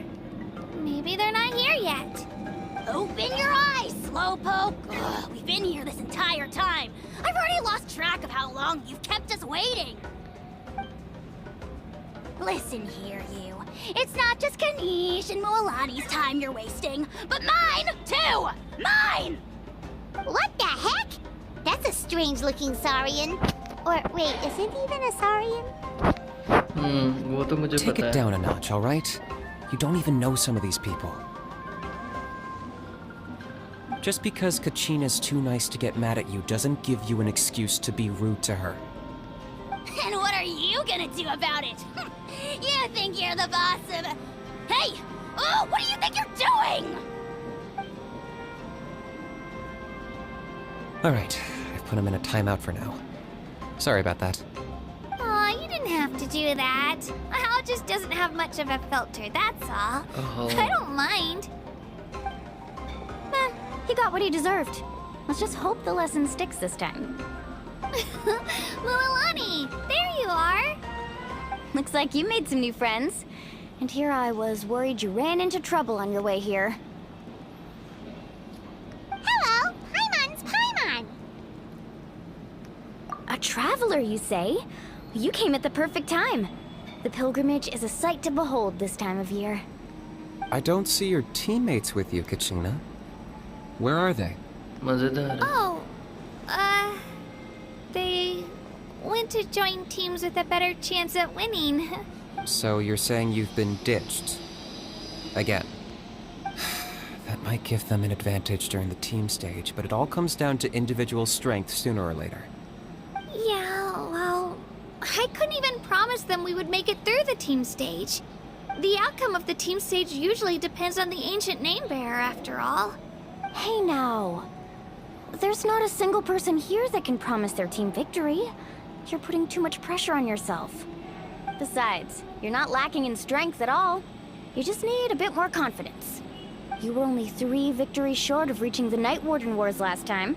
Maybe they're not here yet. Open your eyes, Slowpoke! Ugh, we've been here this entire time. I've already lost track of how long you've kept us waiting. Listen here, you. It's not just Kanish and Moalani's time you're wasting, but mine, too! Mine! What the heck? That's a strange-looking Saurian. Or, wait, is it even a Saurian? वो तो मुझे Take पता it है। down a notch, all right? You don't even know some of these people. Just because Kachina's too nice to get mad at you doesn't give you an excuse to be rude to her. And what are you gonna do about it? You think you're the boss of... Hey! Oh, what do you think you're doing? All right, I've put him in a timeout for now. Sorry about that. Aw, you didn't have to do that. Hal just doesn't have much of a filter, that's all. I don't mind. He got what he deserved. Let's just hope the lesson sticks this time. Mualani, there you are. Looks like you made some new friends. And here I was worried you ran into trouble on your way here. Hello, Paimon's Paimon. A traveler, you say? You came at the perfect time. The pilgrimage is a sight to behold this time of year. I don't see your teammates with you, Kachina. Where are they? मजेदार है। Oh, they went to join teams with a better chance at winning. So you're saying you've been ditched? Again. That might give them an advantage during the team stage, but it all comes down to individual strength sooner or later. Yeah, well, I couldn't even promise them we would make it through the team stage. The outcome of the team stage usually depends on the ancient name bearer, after all. Hey now. There's not a single person here that can promise their team victory. You're putting too much pressure on yourself. Besides, you're not lacking in strength at all. You just need a bit more confidence. You were only 3 victories short of reaching the Night Warden Wars last time.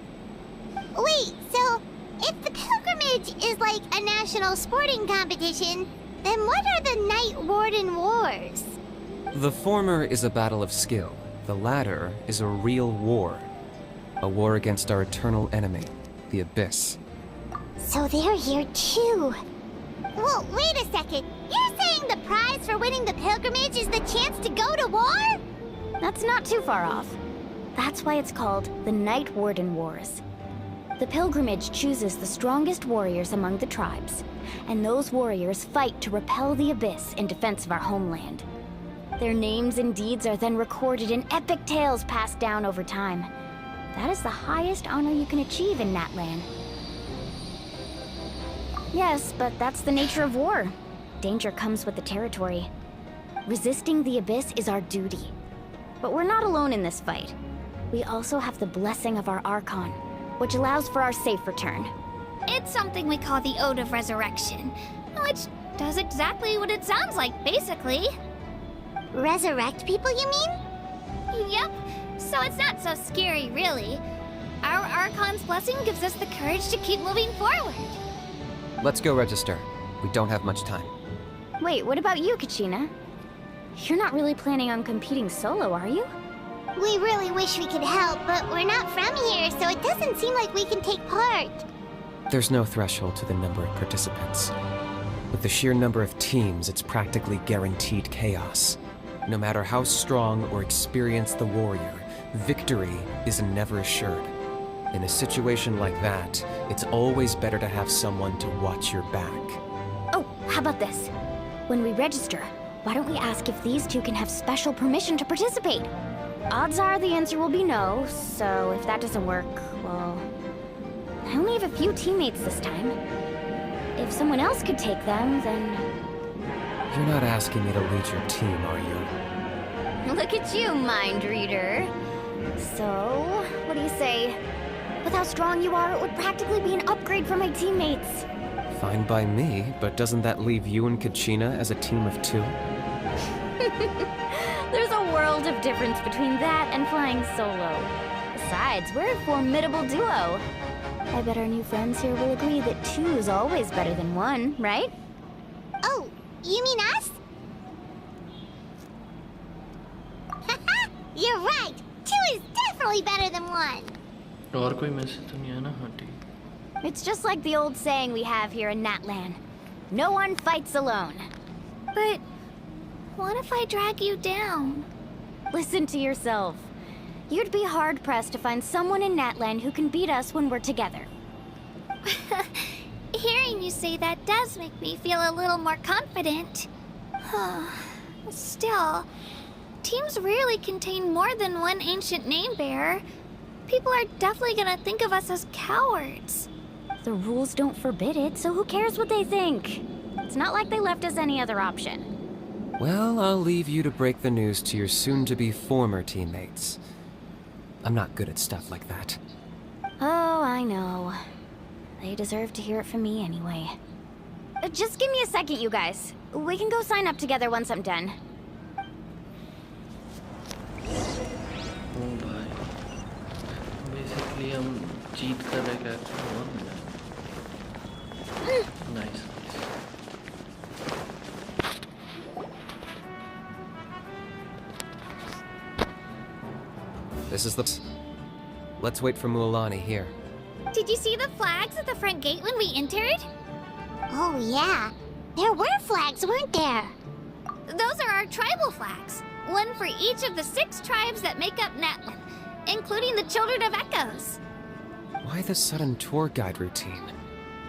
Wait, so if the pilgrimage is like a national sporting competition, then what are the Night Warden Wars? The former is a battle of skill. The latter is a real war. A war against our eternal enemy, the Abyss. So they're here too. Well, wait a second. You're saying the prize for winning the pilgrimage is the chance to go to war? That's not too far off. That's why it's called the Night Warden Wars. The pilgrimage chooses the strongest warriors among the tribes, and those warriors fight to repel the Abyss in defense of our homeland. Their names and deeds are then recorded in epic tales passed down over time. That is the highest honor you can achieve in Natlan. Yes, but that's the nature of war. Danger comes with the territory. Resisting the Abyss is our duty. But we're not alone in this fight. We also have the blessing of our Archon, which allows for our safe return. It's something we call the Ode of Resurrection, which does exactly what it sounds like, basically. Resurrect people, you mean? Yep, so it's not so scary, really. Our Archon's blessing gives us the courage to keep moving forward. Let's go register. We don't have much time. Wait, what about you, Kachina? You're not really planning on competing solo, are you? We really wish we could help, but we're not from here, so it doesn't seem like we can take part. There's no threshold to the number of participants. With the sheer number of teams, it's practically guaranteed chaos. No matter how strong or experienced the warrior, victory is never assured. In a situation like that, it's always better to have someone to watch your back. Oh, how about this? When we register, why don't we ask if these two can have special permission to participate? Odds are the answer will be no, so if that doesn't work, well... I only have a few teammates this time. If someone else could take them, then... You're not asking me to lead your team, are you? Look at you, mind reader. So, what do you say? With how strong you are, it would practically be an upgrade for my teammates. Fine by me, but doesn't that leave you and Kachina as a team of two? There's a world of difference between that and flying solo. Besides, we're a formidable duo. I bet our new friends here will agree that two is always better than one, right? Oh, you mean us? Haha, you're right. Two is definitely better than one. और कोई message तो नहीं है ना? हाँ ठीक. It's just like the old saying we have here in Natlan. No one fights alone. But what if I drag you down? Listen to yourself. You'd be hard-pressed to find someone in Natlan who can beat us when we're together. Hearing you say that does make me feel a little more confident. Still, teams rarely contain more than one ancient name bearer. People are definitely gonna think of us as cowards. The rules don't forbid it, so who cares what they think? It's not like they left us any other option. Well, I'll leave you to break the news to your soon-to-be former teammates. I'm not good at stuff like that. Oh, I know. They deserve to hear it from me anyway. Just give me a second, you guys. We can go sign up together once I'm done. ओ भाई. Basically हम cheat कर रहे character को. Nice. This is the... Let's wait for Mualani here. Did you see the flags at the front gate when we entered? Oh, yeah. There were flags, weren't there? Those are our tribal flags. One for each of the 6 tribes that make up Natlan, including the Children of Echoes. Why the sudden tour guide routine?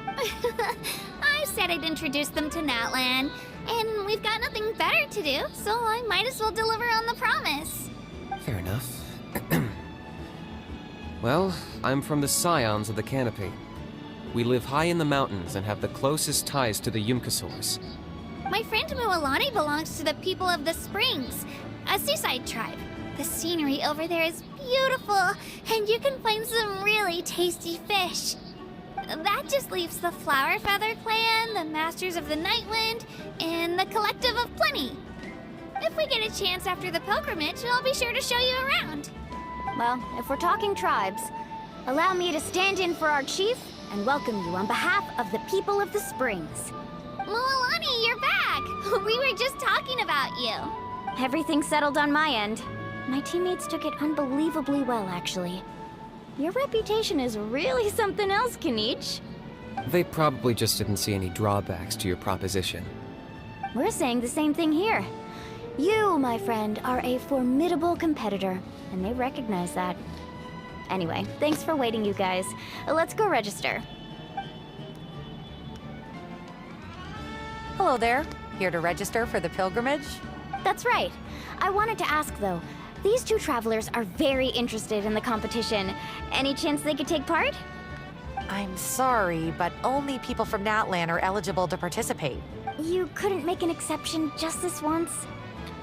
I said I'd introduce them to Natlan, and we've got nothing better to do, so I might as well deliver on the promise. Fair enough. Well, I'm from the Scions of the Canopy. We live high in the mountains and have the closest ties to the Yumkasaurs. My friend Mualani belongs to the people of the Springs, a seaside tribe. The scenery over there is beautiful, and you can find some really tasty fish. That just leaves the Flower Feather Clan, the Masters of the Nightwind, and the Collective of Plenty. If we get a chance after the pilgrimage, I'll be sure to show you around. Well, if we're talking tribes, allow me to stand in for our chief and welcome you on behalf of the people of the Springs. Mualani, you're back! We were just talking about you. Everything's settled on my end. My teammates took it unbelievably well, actually. Your reputation is really something else, Kanich. They probably just didn't see any drawbacks to your proposition. We're saying the same thing here. You, my friend, are a formidable competitor, and they recognize that. Anyway, thanks for waiting, you guys. Let's go register. Hello there. Here to register for the pilgrimage? That's right. I wanted to ask, though, These two travelers are very interested in the competition. Any chance they could take part? I'm sorry, but only people from Natlan are eligible to participate. You couldn't make an exception just this once?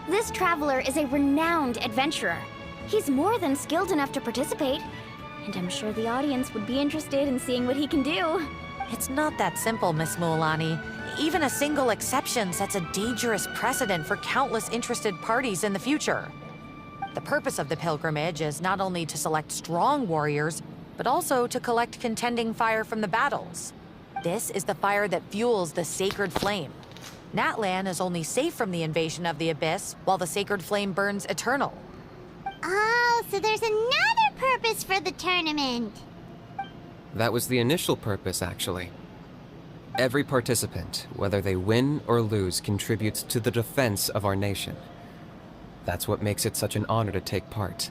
This traveler is a renowned adventurer. He's more than skilled enough to participate, and I'm sure the audience would be interested in seeing what he can do. It's not that simple, Miss Mualani. Even a single exception sets a dangerous precedent for countless interested parties in the future. The purpose of the pilgrimage is not only to select strong warriors, but also to collect contending fire from the battles. This is the fire that fuels the sacred flame. Natlan is only safe from the invasion of the Abyss, while the sacred flame burns eternal. Oh, so there's another purpose for the tournament. That was the initial purpose, actually. Every participant, whether they win or lose, contributes to the defense of our nation. That's what makes it such an honor to take part.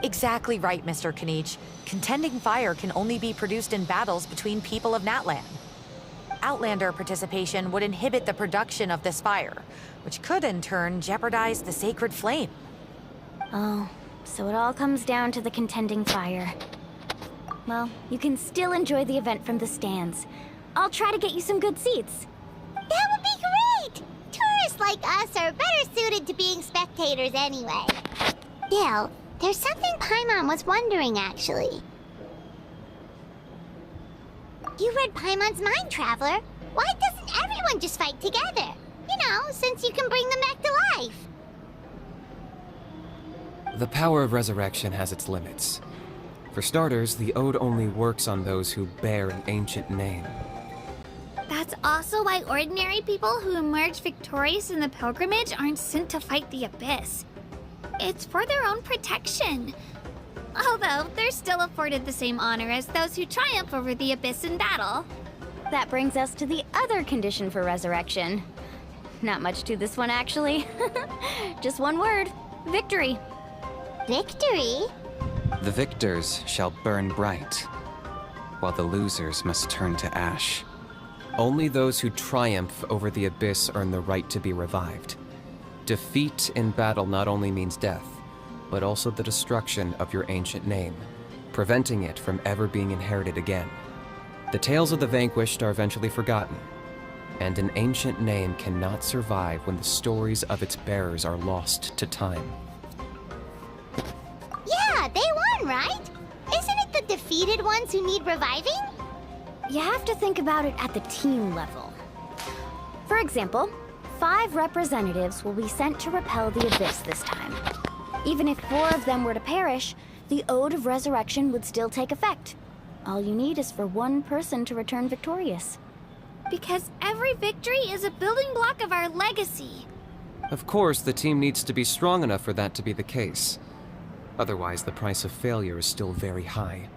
Exactly right, Mr. Kanich. Contending fire can only be produced in battles between people of Natlan. Outlander participation would inhibit the production of this fire, which could in turn jeopardize the sacred flame. Oh, so it all comes down to the contending fire. Well, you can still enjoy the event from the stands. I'll try to get you some good seats. That would be great! Tourists like us are better suited to being spectators anyway. Still, there's something Paimon was wondering, actually. You read Paimon's mind, Traveler. Why doesn't everyone just fight together? You know, since you can bring them back to life. The power of resurrection has its limits. For starters, the ode only works on those who bear an ancient name. That's also why ordinary people who emerge victorious in the pilgrimage aren't sent to fight the Abyss. It's for their own protection. Although, they're still afforded the same honor as those who triumph over the Abyss in battle. That brings us to the other condition for resurrection. Not much to this one, actually. Just one word: victory. Victory? The victors shall burn bright, while the losers must turn to ash. Only those who triumph over the Abyss earn the right to be revived. Defeat in battle not only means death, but also the destruction of your ancient name, preventing it from ever being inherited again. The tales of the vanquished are eventually forgotten, and an ancient name cannot survive when the stories of its bearers are lost to time. Yeah, they won, right? Isn't it the defeated ones who need reviving? You have to think about it at the team level. For example, 5 representatives will be sent to repel the Abyss this time. Even if 4 of them were to perish, the Ode of Resurrection would still take effect. All you need is for 1 person to return victorious. Because every victory is a building block of our legacy. Of course, the team needs to be strong enough for that to be the case. Otherwise, the price of failure is still very high.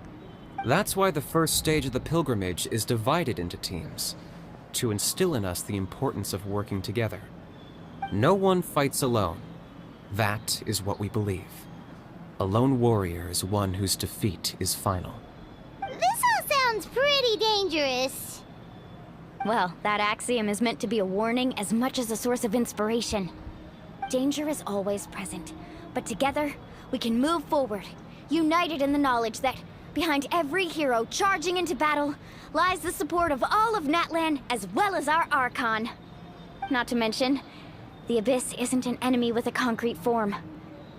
That's why the first stage of the pilgrimage is divided into teams, to instill in us the importance of working together. No one fights alone. That is what we believe. A lone warrior is one whose defeat is final. This all sounds pretty dangerous. Well, that axiom is meant to be a warning as much as a source of inspiration. Danger is always present, but together, we can move forward, united in the knowledge that behind every hero charging into battle lies the support of all of Natlan as well as our Archon. Not to mention, the Abyss isn't an enemy with a concrete form.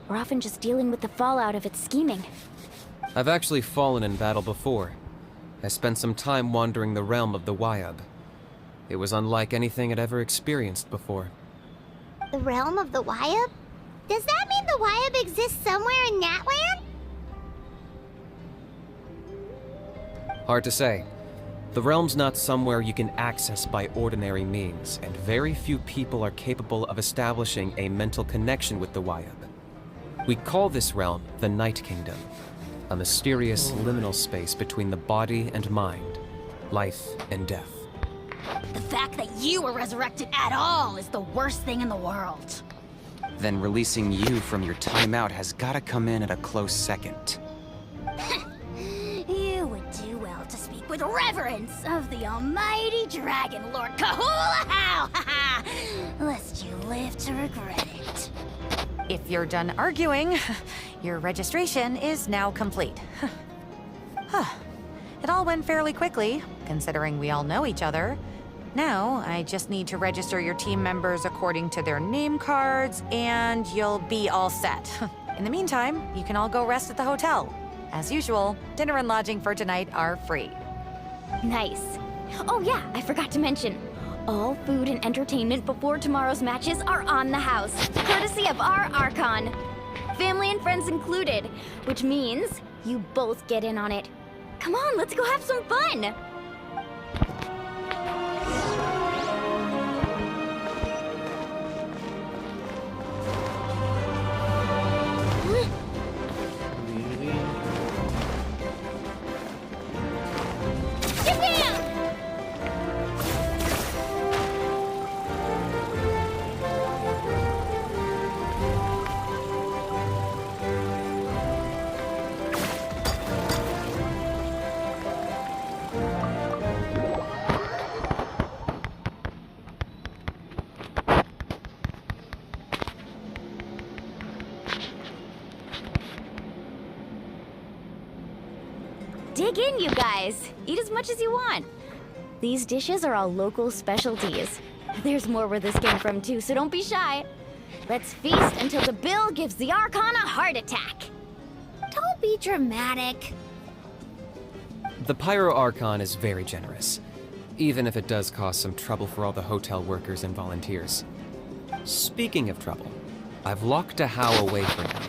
We're often just dealing with the fallout of its scheming. I've actually fallen in battle before. I spent some time wandering the realm of the Wyab. It was unlike anything I'd ever experienced before. The realm of the Wyab? Does that mean the Wyab exists somewhere in Natlan? Hard to say. The realm's not somewhere you can access by ordinary means, and very few people are capable of establishing a mental connection with the Wyab. We call this realm the Night Kingdom, a mysterious liminal space between the body and mind, life and death. The fact that you were resurrected at all is the worst thing in the world. Then releasing you from your timeout has gotta come in at a close second. You would do well to speak with reverence of the almighty Dragon Lord Kahula How! Lest you live to regret it. If you're done arguing, your registration is now complete. It all went fairly quickly, considering we all know each other. Now, I just need to register your team members according to their name cards, and you'll be all set. In the meantime, you can all go rest at the hotel. As usual, dinner and lodging for tonight are free. Nice. Oh yeah, I forgot to mention. All food and entertainment before tomorrow's matches are on the house, courtesy of our Archon. Family and friends included, which means you both get in on it. Come on, let's go have some fun! Dig in, you guys. Eat as much as you want. These dishes are all local specialties. There's more where this came from too, so don't be shy. Let's feast until the bill gives the Archon a heart attack. Don't be dramatic. The Pyro Archon is very generous, even if it does cause some trouble for all the hotel workers and volunteers. Speaking of trouble, I've locked a How away for now,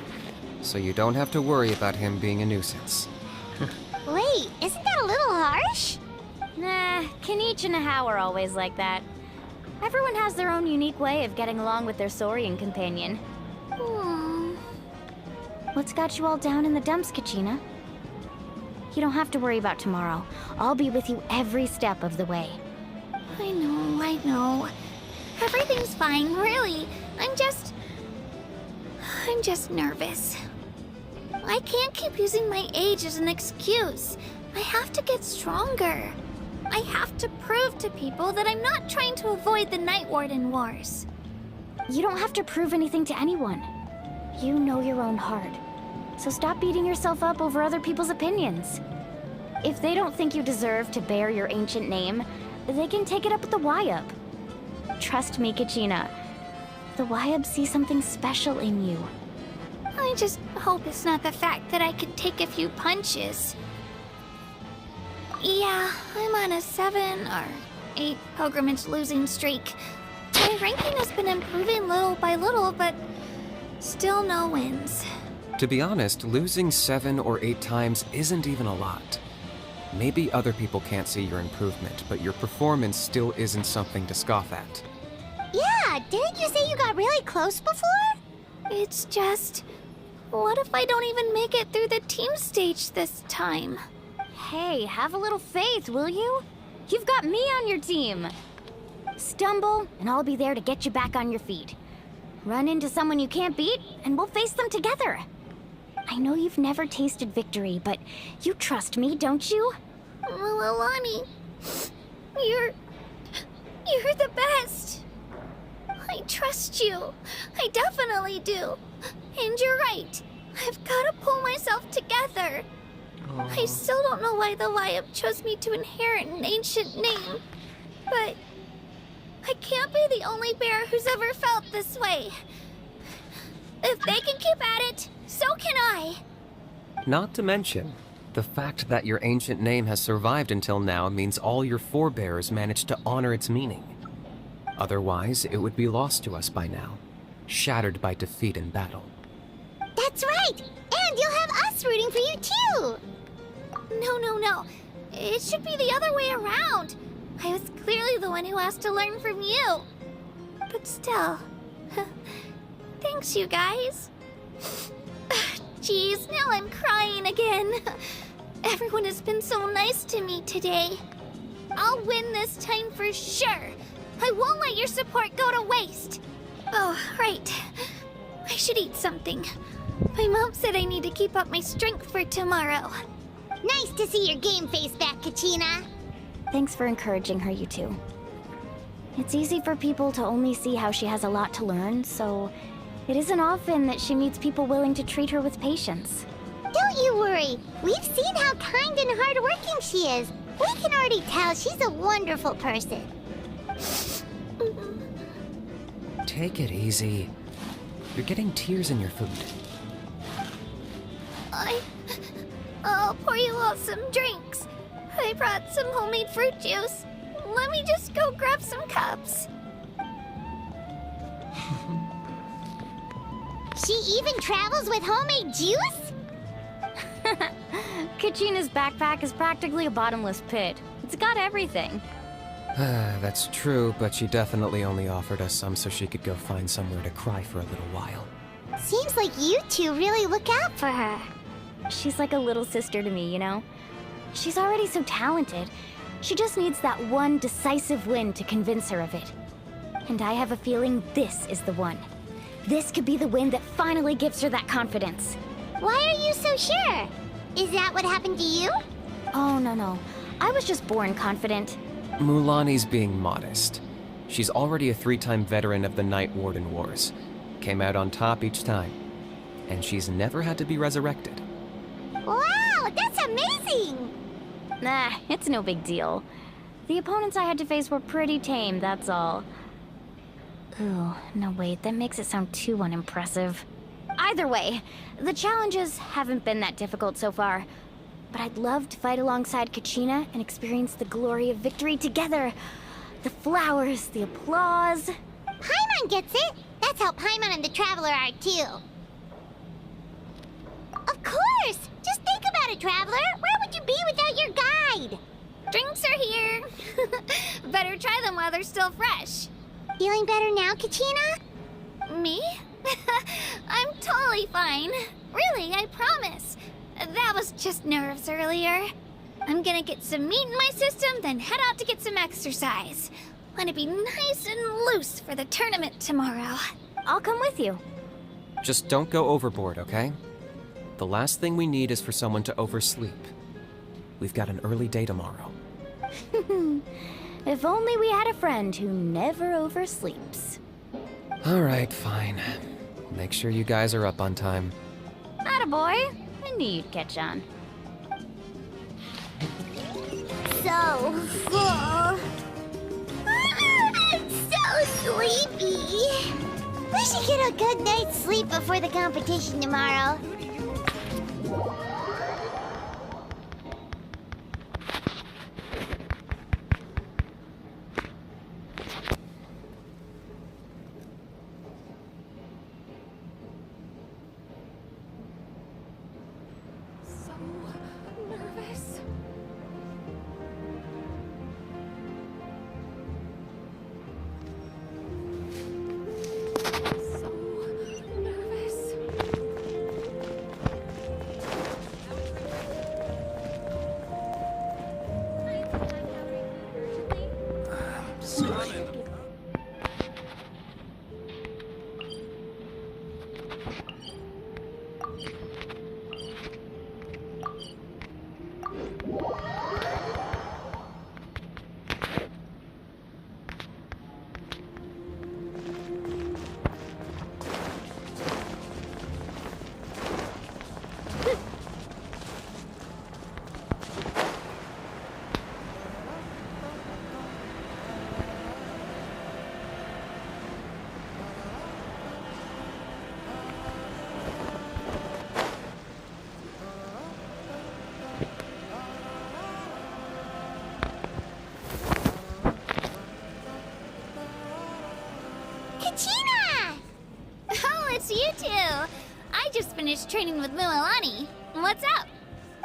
so you don't have to worry about him being a nuisance. Wait, isn't that a little harsh? Nah, Kenichi and How are always like that. Everyone has their own unique way of getting along with their Saurian companion. What's got you all down in the dumps, Kachina? You don't have to worry about tomorrow. I'll be with you every step of the way. I know. Everything's fine, really. I'm just nervous. I can't keep using my age as an excuse. I have to get stronger. I have to prove to people that I'm not trying to avoid the Night Warden Wars. You don't have to prove anything to anyone. You know your own heart. So stop beating yourself up over other people's opinions. If they don't think you deserve to bear your ancient name, they can take it up with the Wyub. Trust me, Kachina. The Wyub see something special in you. I just hope it's not the fact that I could take a few punches. Yeah, I'm on a 7 or 8 pilgrimage losing streak. My ranking has been improving little by little, but still no wins. To be honest, losing 7 or 8 times isn't even a lot. Maybe other people can't see your improvement, but your performance still isn't something to scoff at. Yeah, didn't you say you got really close before? It's just... what if I don't even make it through the team stage this time? Hey, have a little faith, will you? You've got me on your team. Stumble, and I'll be there to get you back on your feet. Run into someone you can't beat, and we'll face them together. I know you've never tasted victory, but you trust me, don't you? Alani, you're the best. I trust you. I definitely do. And you're right. I've got to pull myself together. I still don't know why the Wyub chose me to inherit an ancient name. But I can't be the only bear who's ever felt this way. If they can keep at it, so can I. Not to mention, the fact that your ancient name has survived until now means all your forebears managed to honor its meaning. Otherwise, it would be lost to us by now, shattered by defeat in battle. That's right! And you'll have us rooting for you too! No. It should be the other way around. I was clearly the one who asked to learn from you. But still... thanks, you guys. Jeez, now I'm crying again. Everyone has been so nice to me today. I'll win this time for sure. I won't let your support go to waste. Oh, right. I should eat something. My mom said I need to keep up my strength for tomorrow. Nice to see your game face back, Kachina. Thanks for encouraging her, you two. It's easy for people to only see how she has a lot to learn, so It isn't often that she meets people willing to treat her with patience. Don't you worry. We've seen how kind and hardworking she is. We can already tell she's a wonderful person. Take it easy. You're getting tears in your food. I'll pour you all some drinks. I brought some homemade fruit juice. Let me just go grab some cups. She even travels with homemade juice? Kachina's backpack is practically a bottomless pit. It's got everything. That's true, but she definitely only offered us some so she could go find somewhere to cry for a little while. Seems like you two really look out for her. She's like a little sister to me, you know? She's already so talented. She just needs that one decisive win to convince her of it. And I have a feeling this is the one. This could be the win that finally gives her that confidence. Why are you so sure? Is that what happened to you? Oh, no. I was just born confident. Mulaney's being modest. She's already a 3-time veteran of the Night Warden Wars. Came out on top each time. And she's never had to be resurrected. Wow, that's amazing! Nah, it's no big deal. The opponents I had to face were pretty tame, that's all. Ooh, no wait, that makes it sound too unimpressive. Either way, the challenges haven't been that difficult so far. But I'd love to fight alongside Kachina and experience the glory of victory together. The flowers, the applause. Paimon gets it! That's how Paimon and the Traveler are too. Of course! Just think about it, Traveler! Where would you be without your guide? Drinks are here. Better try them while they're still fresh. Feeling better now, Kachina? Me? I'm totally fine. Really, I promise. That was just nerves earlier. I'm gonna get some meat in my system, then head out to get some exercise. Want to be nice and loose for the tournament tomorrow. I'll come with you. Just don't go overboard, okay? The last thing we need is for someone to oversleep. We've got an early day tomorrow. If only we had a friend who never oversleeps. Alright, fine. Make sure you guys are up on time. Attaboy! I knew you'd catch on. So full. I'm so sleepy. We should get a good night's sleep before the competition tomorrow. Kachina! Oh, it's you two. I just finished training with Mililani. What's up?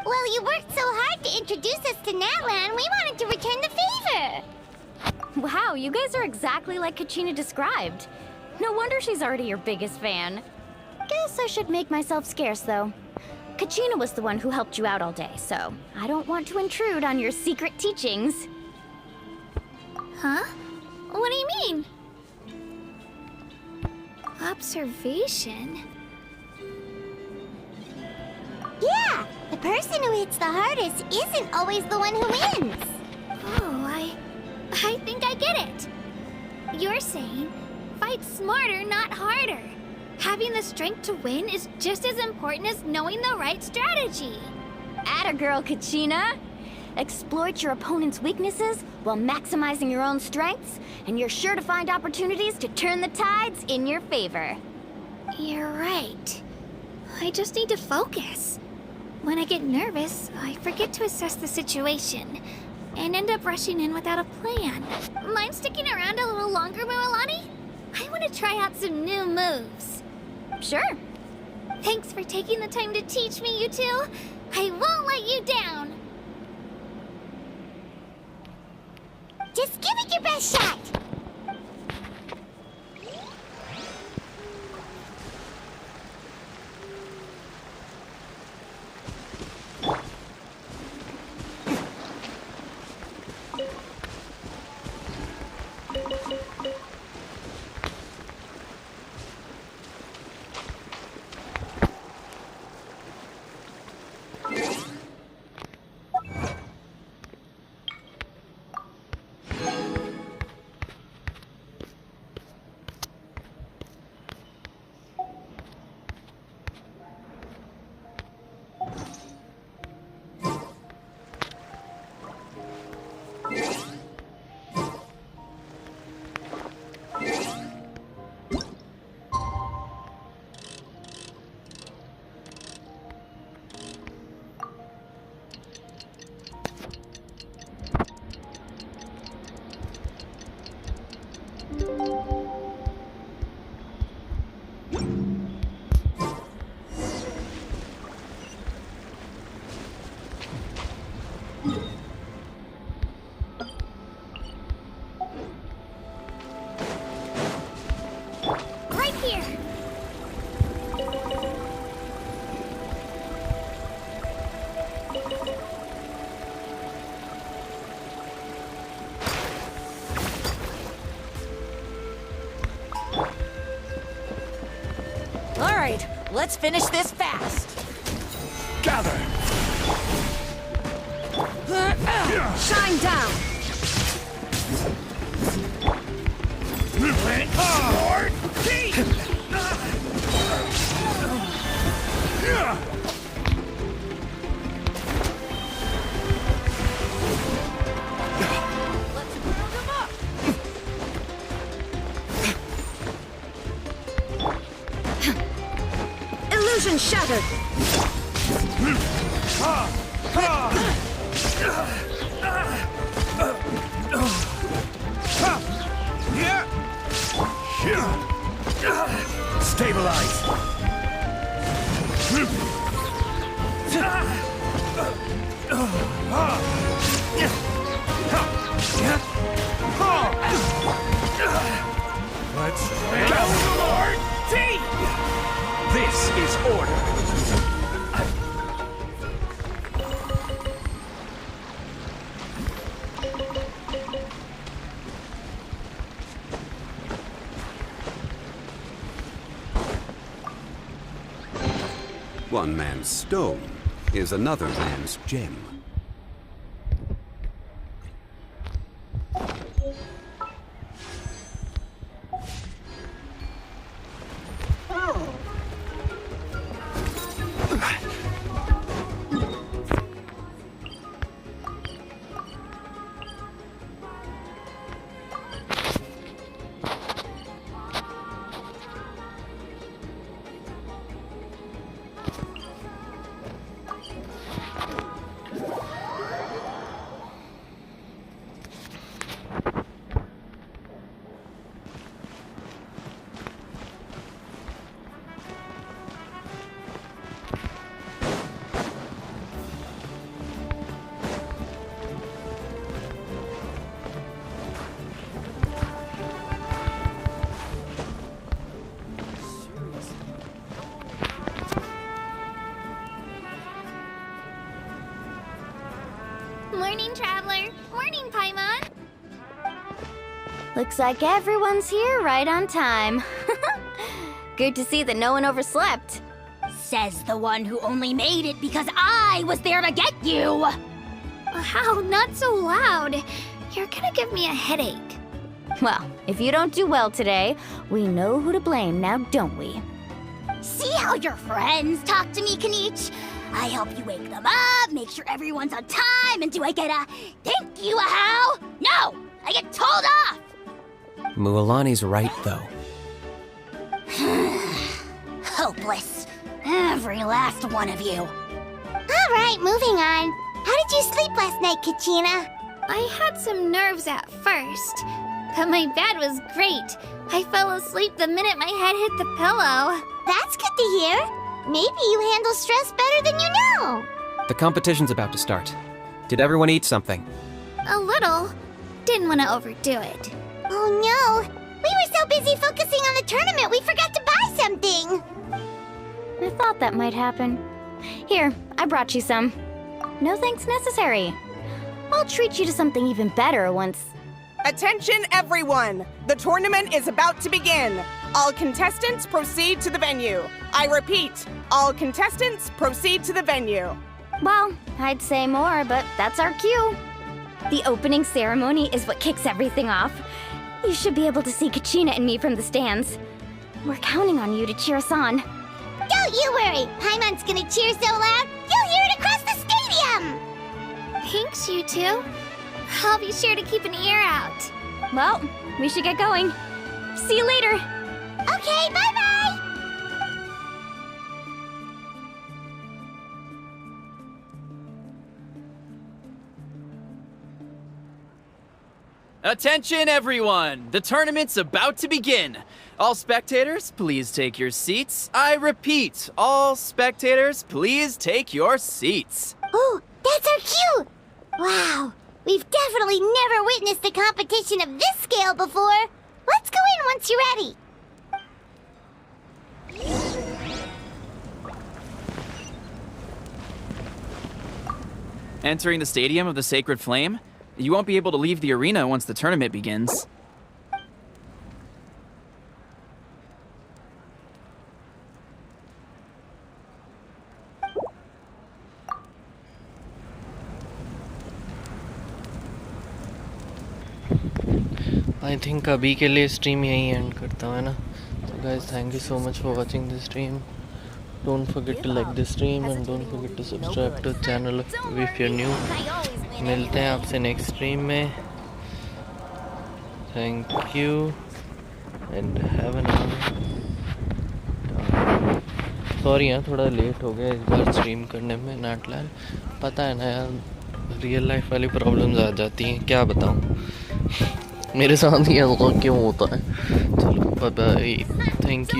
Well, you worked so hard to introduce us to Natlan, we wanted to return the favor. Wow, you guys are exactly like Kachina described. No wonder she's already your biggest fan. Guess I should make myself scarce, though. Kachina was the one who helped you out all day, so I don't want to intrude on your secret teachings. Huh? What do you mean? Observation? Yeah, the person who hits the hardest isn't always the one who wins. Oh, I think I get it. You're saying, fight smarter, not harder. Having the strength to win is just as important as knowing the right strategy. Atta girl, Kachina! Exploit your opponent's weaknesses while maximizing your own strengths, and you're sure to find opportunities to turn the tides in your favor. You're right. I just need to focus. When I get nervous, I forget to assess the situation and end up rushing in without a plan. Mind sticking around a little longer, Mualani? I want to try out some new moves. Sure. Thanks for taking the time to teach me, you two. I won't let you down. Just give it your best shot. Right here. All right, let's finish this fast. Gather! Shine down! Lord! Let's round them up. Illusion shattered! Stabilize! Let's go, Lord! This is order! One man's stone is another man's gem. Morning, Traveler. Morning, Paimon. Looks like everyone's here right on time. Good to see that no one overslept. Says the one who only made it because I was there to get you! Wow, not so loud. You're gonna give me a headache. Well, if you don't do well today, we know who to blame now, don't we? See how your friends talk to me, Kanich? I help you wake them up, make sure everyone's on time, and do I get a thank you, a how? No! I get told off! Mualani's right, though. Hopeless. Every last one of you. Alright, moving on. How did you sleep last night, Kachina? I had some nerves at first, but my bed was great. I fell asleep the minute my head hit the pillow. That's good to hear. Maybe you handle stress better than you know. The competition's about to start. Did everyone eat something? A little. Didn't want to overdo it. Oh no! We were so busy focusing on the tournament we forgot to buy something! I thought that might happen. Here, I brought you some. No thanks necessary. I'll treat you to something even better once... Attention everyone! The tournament is about to begin. All contestants proceed to the venue. I repeat, all contestants proceed to the venue. Well, I'd say more, but that's our cue. The opening ceremony is what kicks everything off. You should be able to see Kachina and me from the stands. We're counting on you to cheer us on. Don't you worry! Paimon's gonna cheer so loud, you'll hear it across the stadium! Thanks, you two. I'll be sure to keep an ear out. Well, we should get going. See you later! Okay, bye-bye! Attention, everyone! The tournament's about to begin. All spectators, please take your seats. I repeat, all spectators, please take your seats. Oh, that's our cue! Wow, we've definitely never witnessed a competition of this scale before. Let's go in once you're ready. Entering the Stadium of the Sacred Flame? You won't be able to leave the arena once the tournament begins. I think अभी के लिए stream यहीं and करता हूँ, है ना? तो guys, thank you so much for watching this stream. Don't forget to like this stream and don't forget to subscribe to the channel if you're new. मिलते हैं आपसे नेक्स्ट स्ट्रीम में. Thank you and have a nice. Sorry यार, थोड़ा late हो गया इस बार stream करने में. नाटलान, पता है ना यार, रियल लाइफ वाली प्रॉब्लम्स आ जाती हैं, क्या बताऊँ. मेरे साथ ही ऐसा क्यों होता है. चलो बाय बाय, थैंक यू.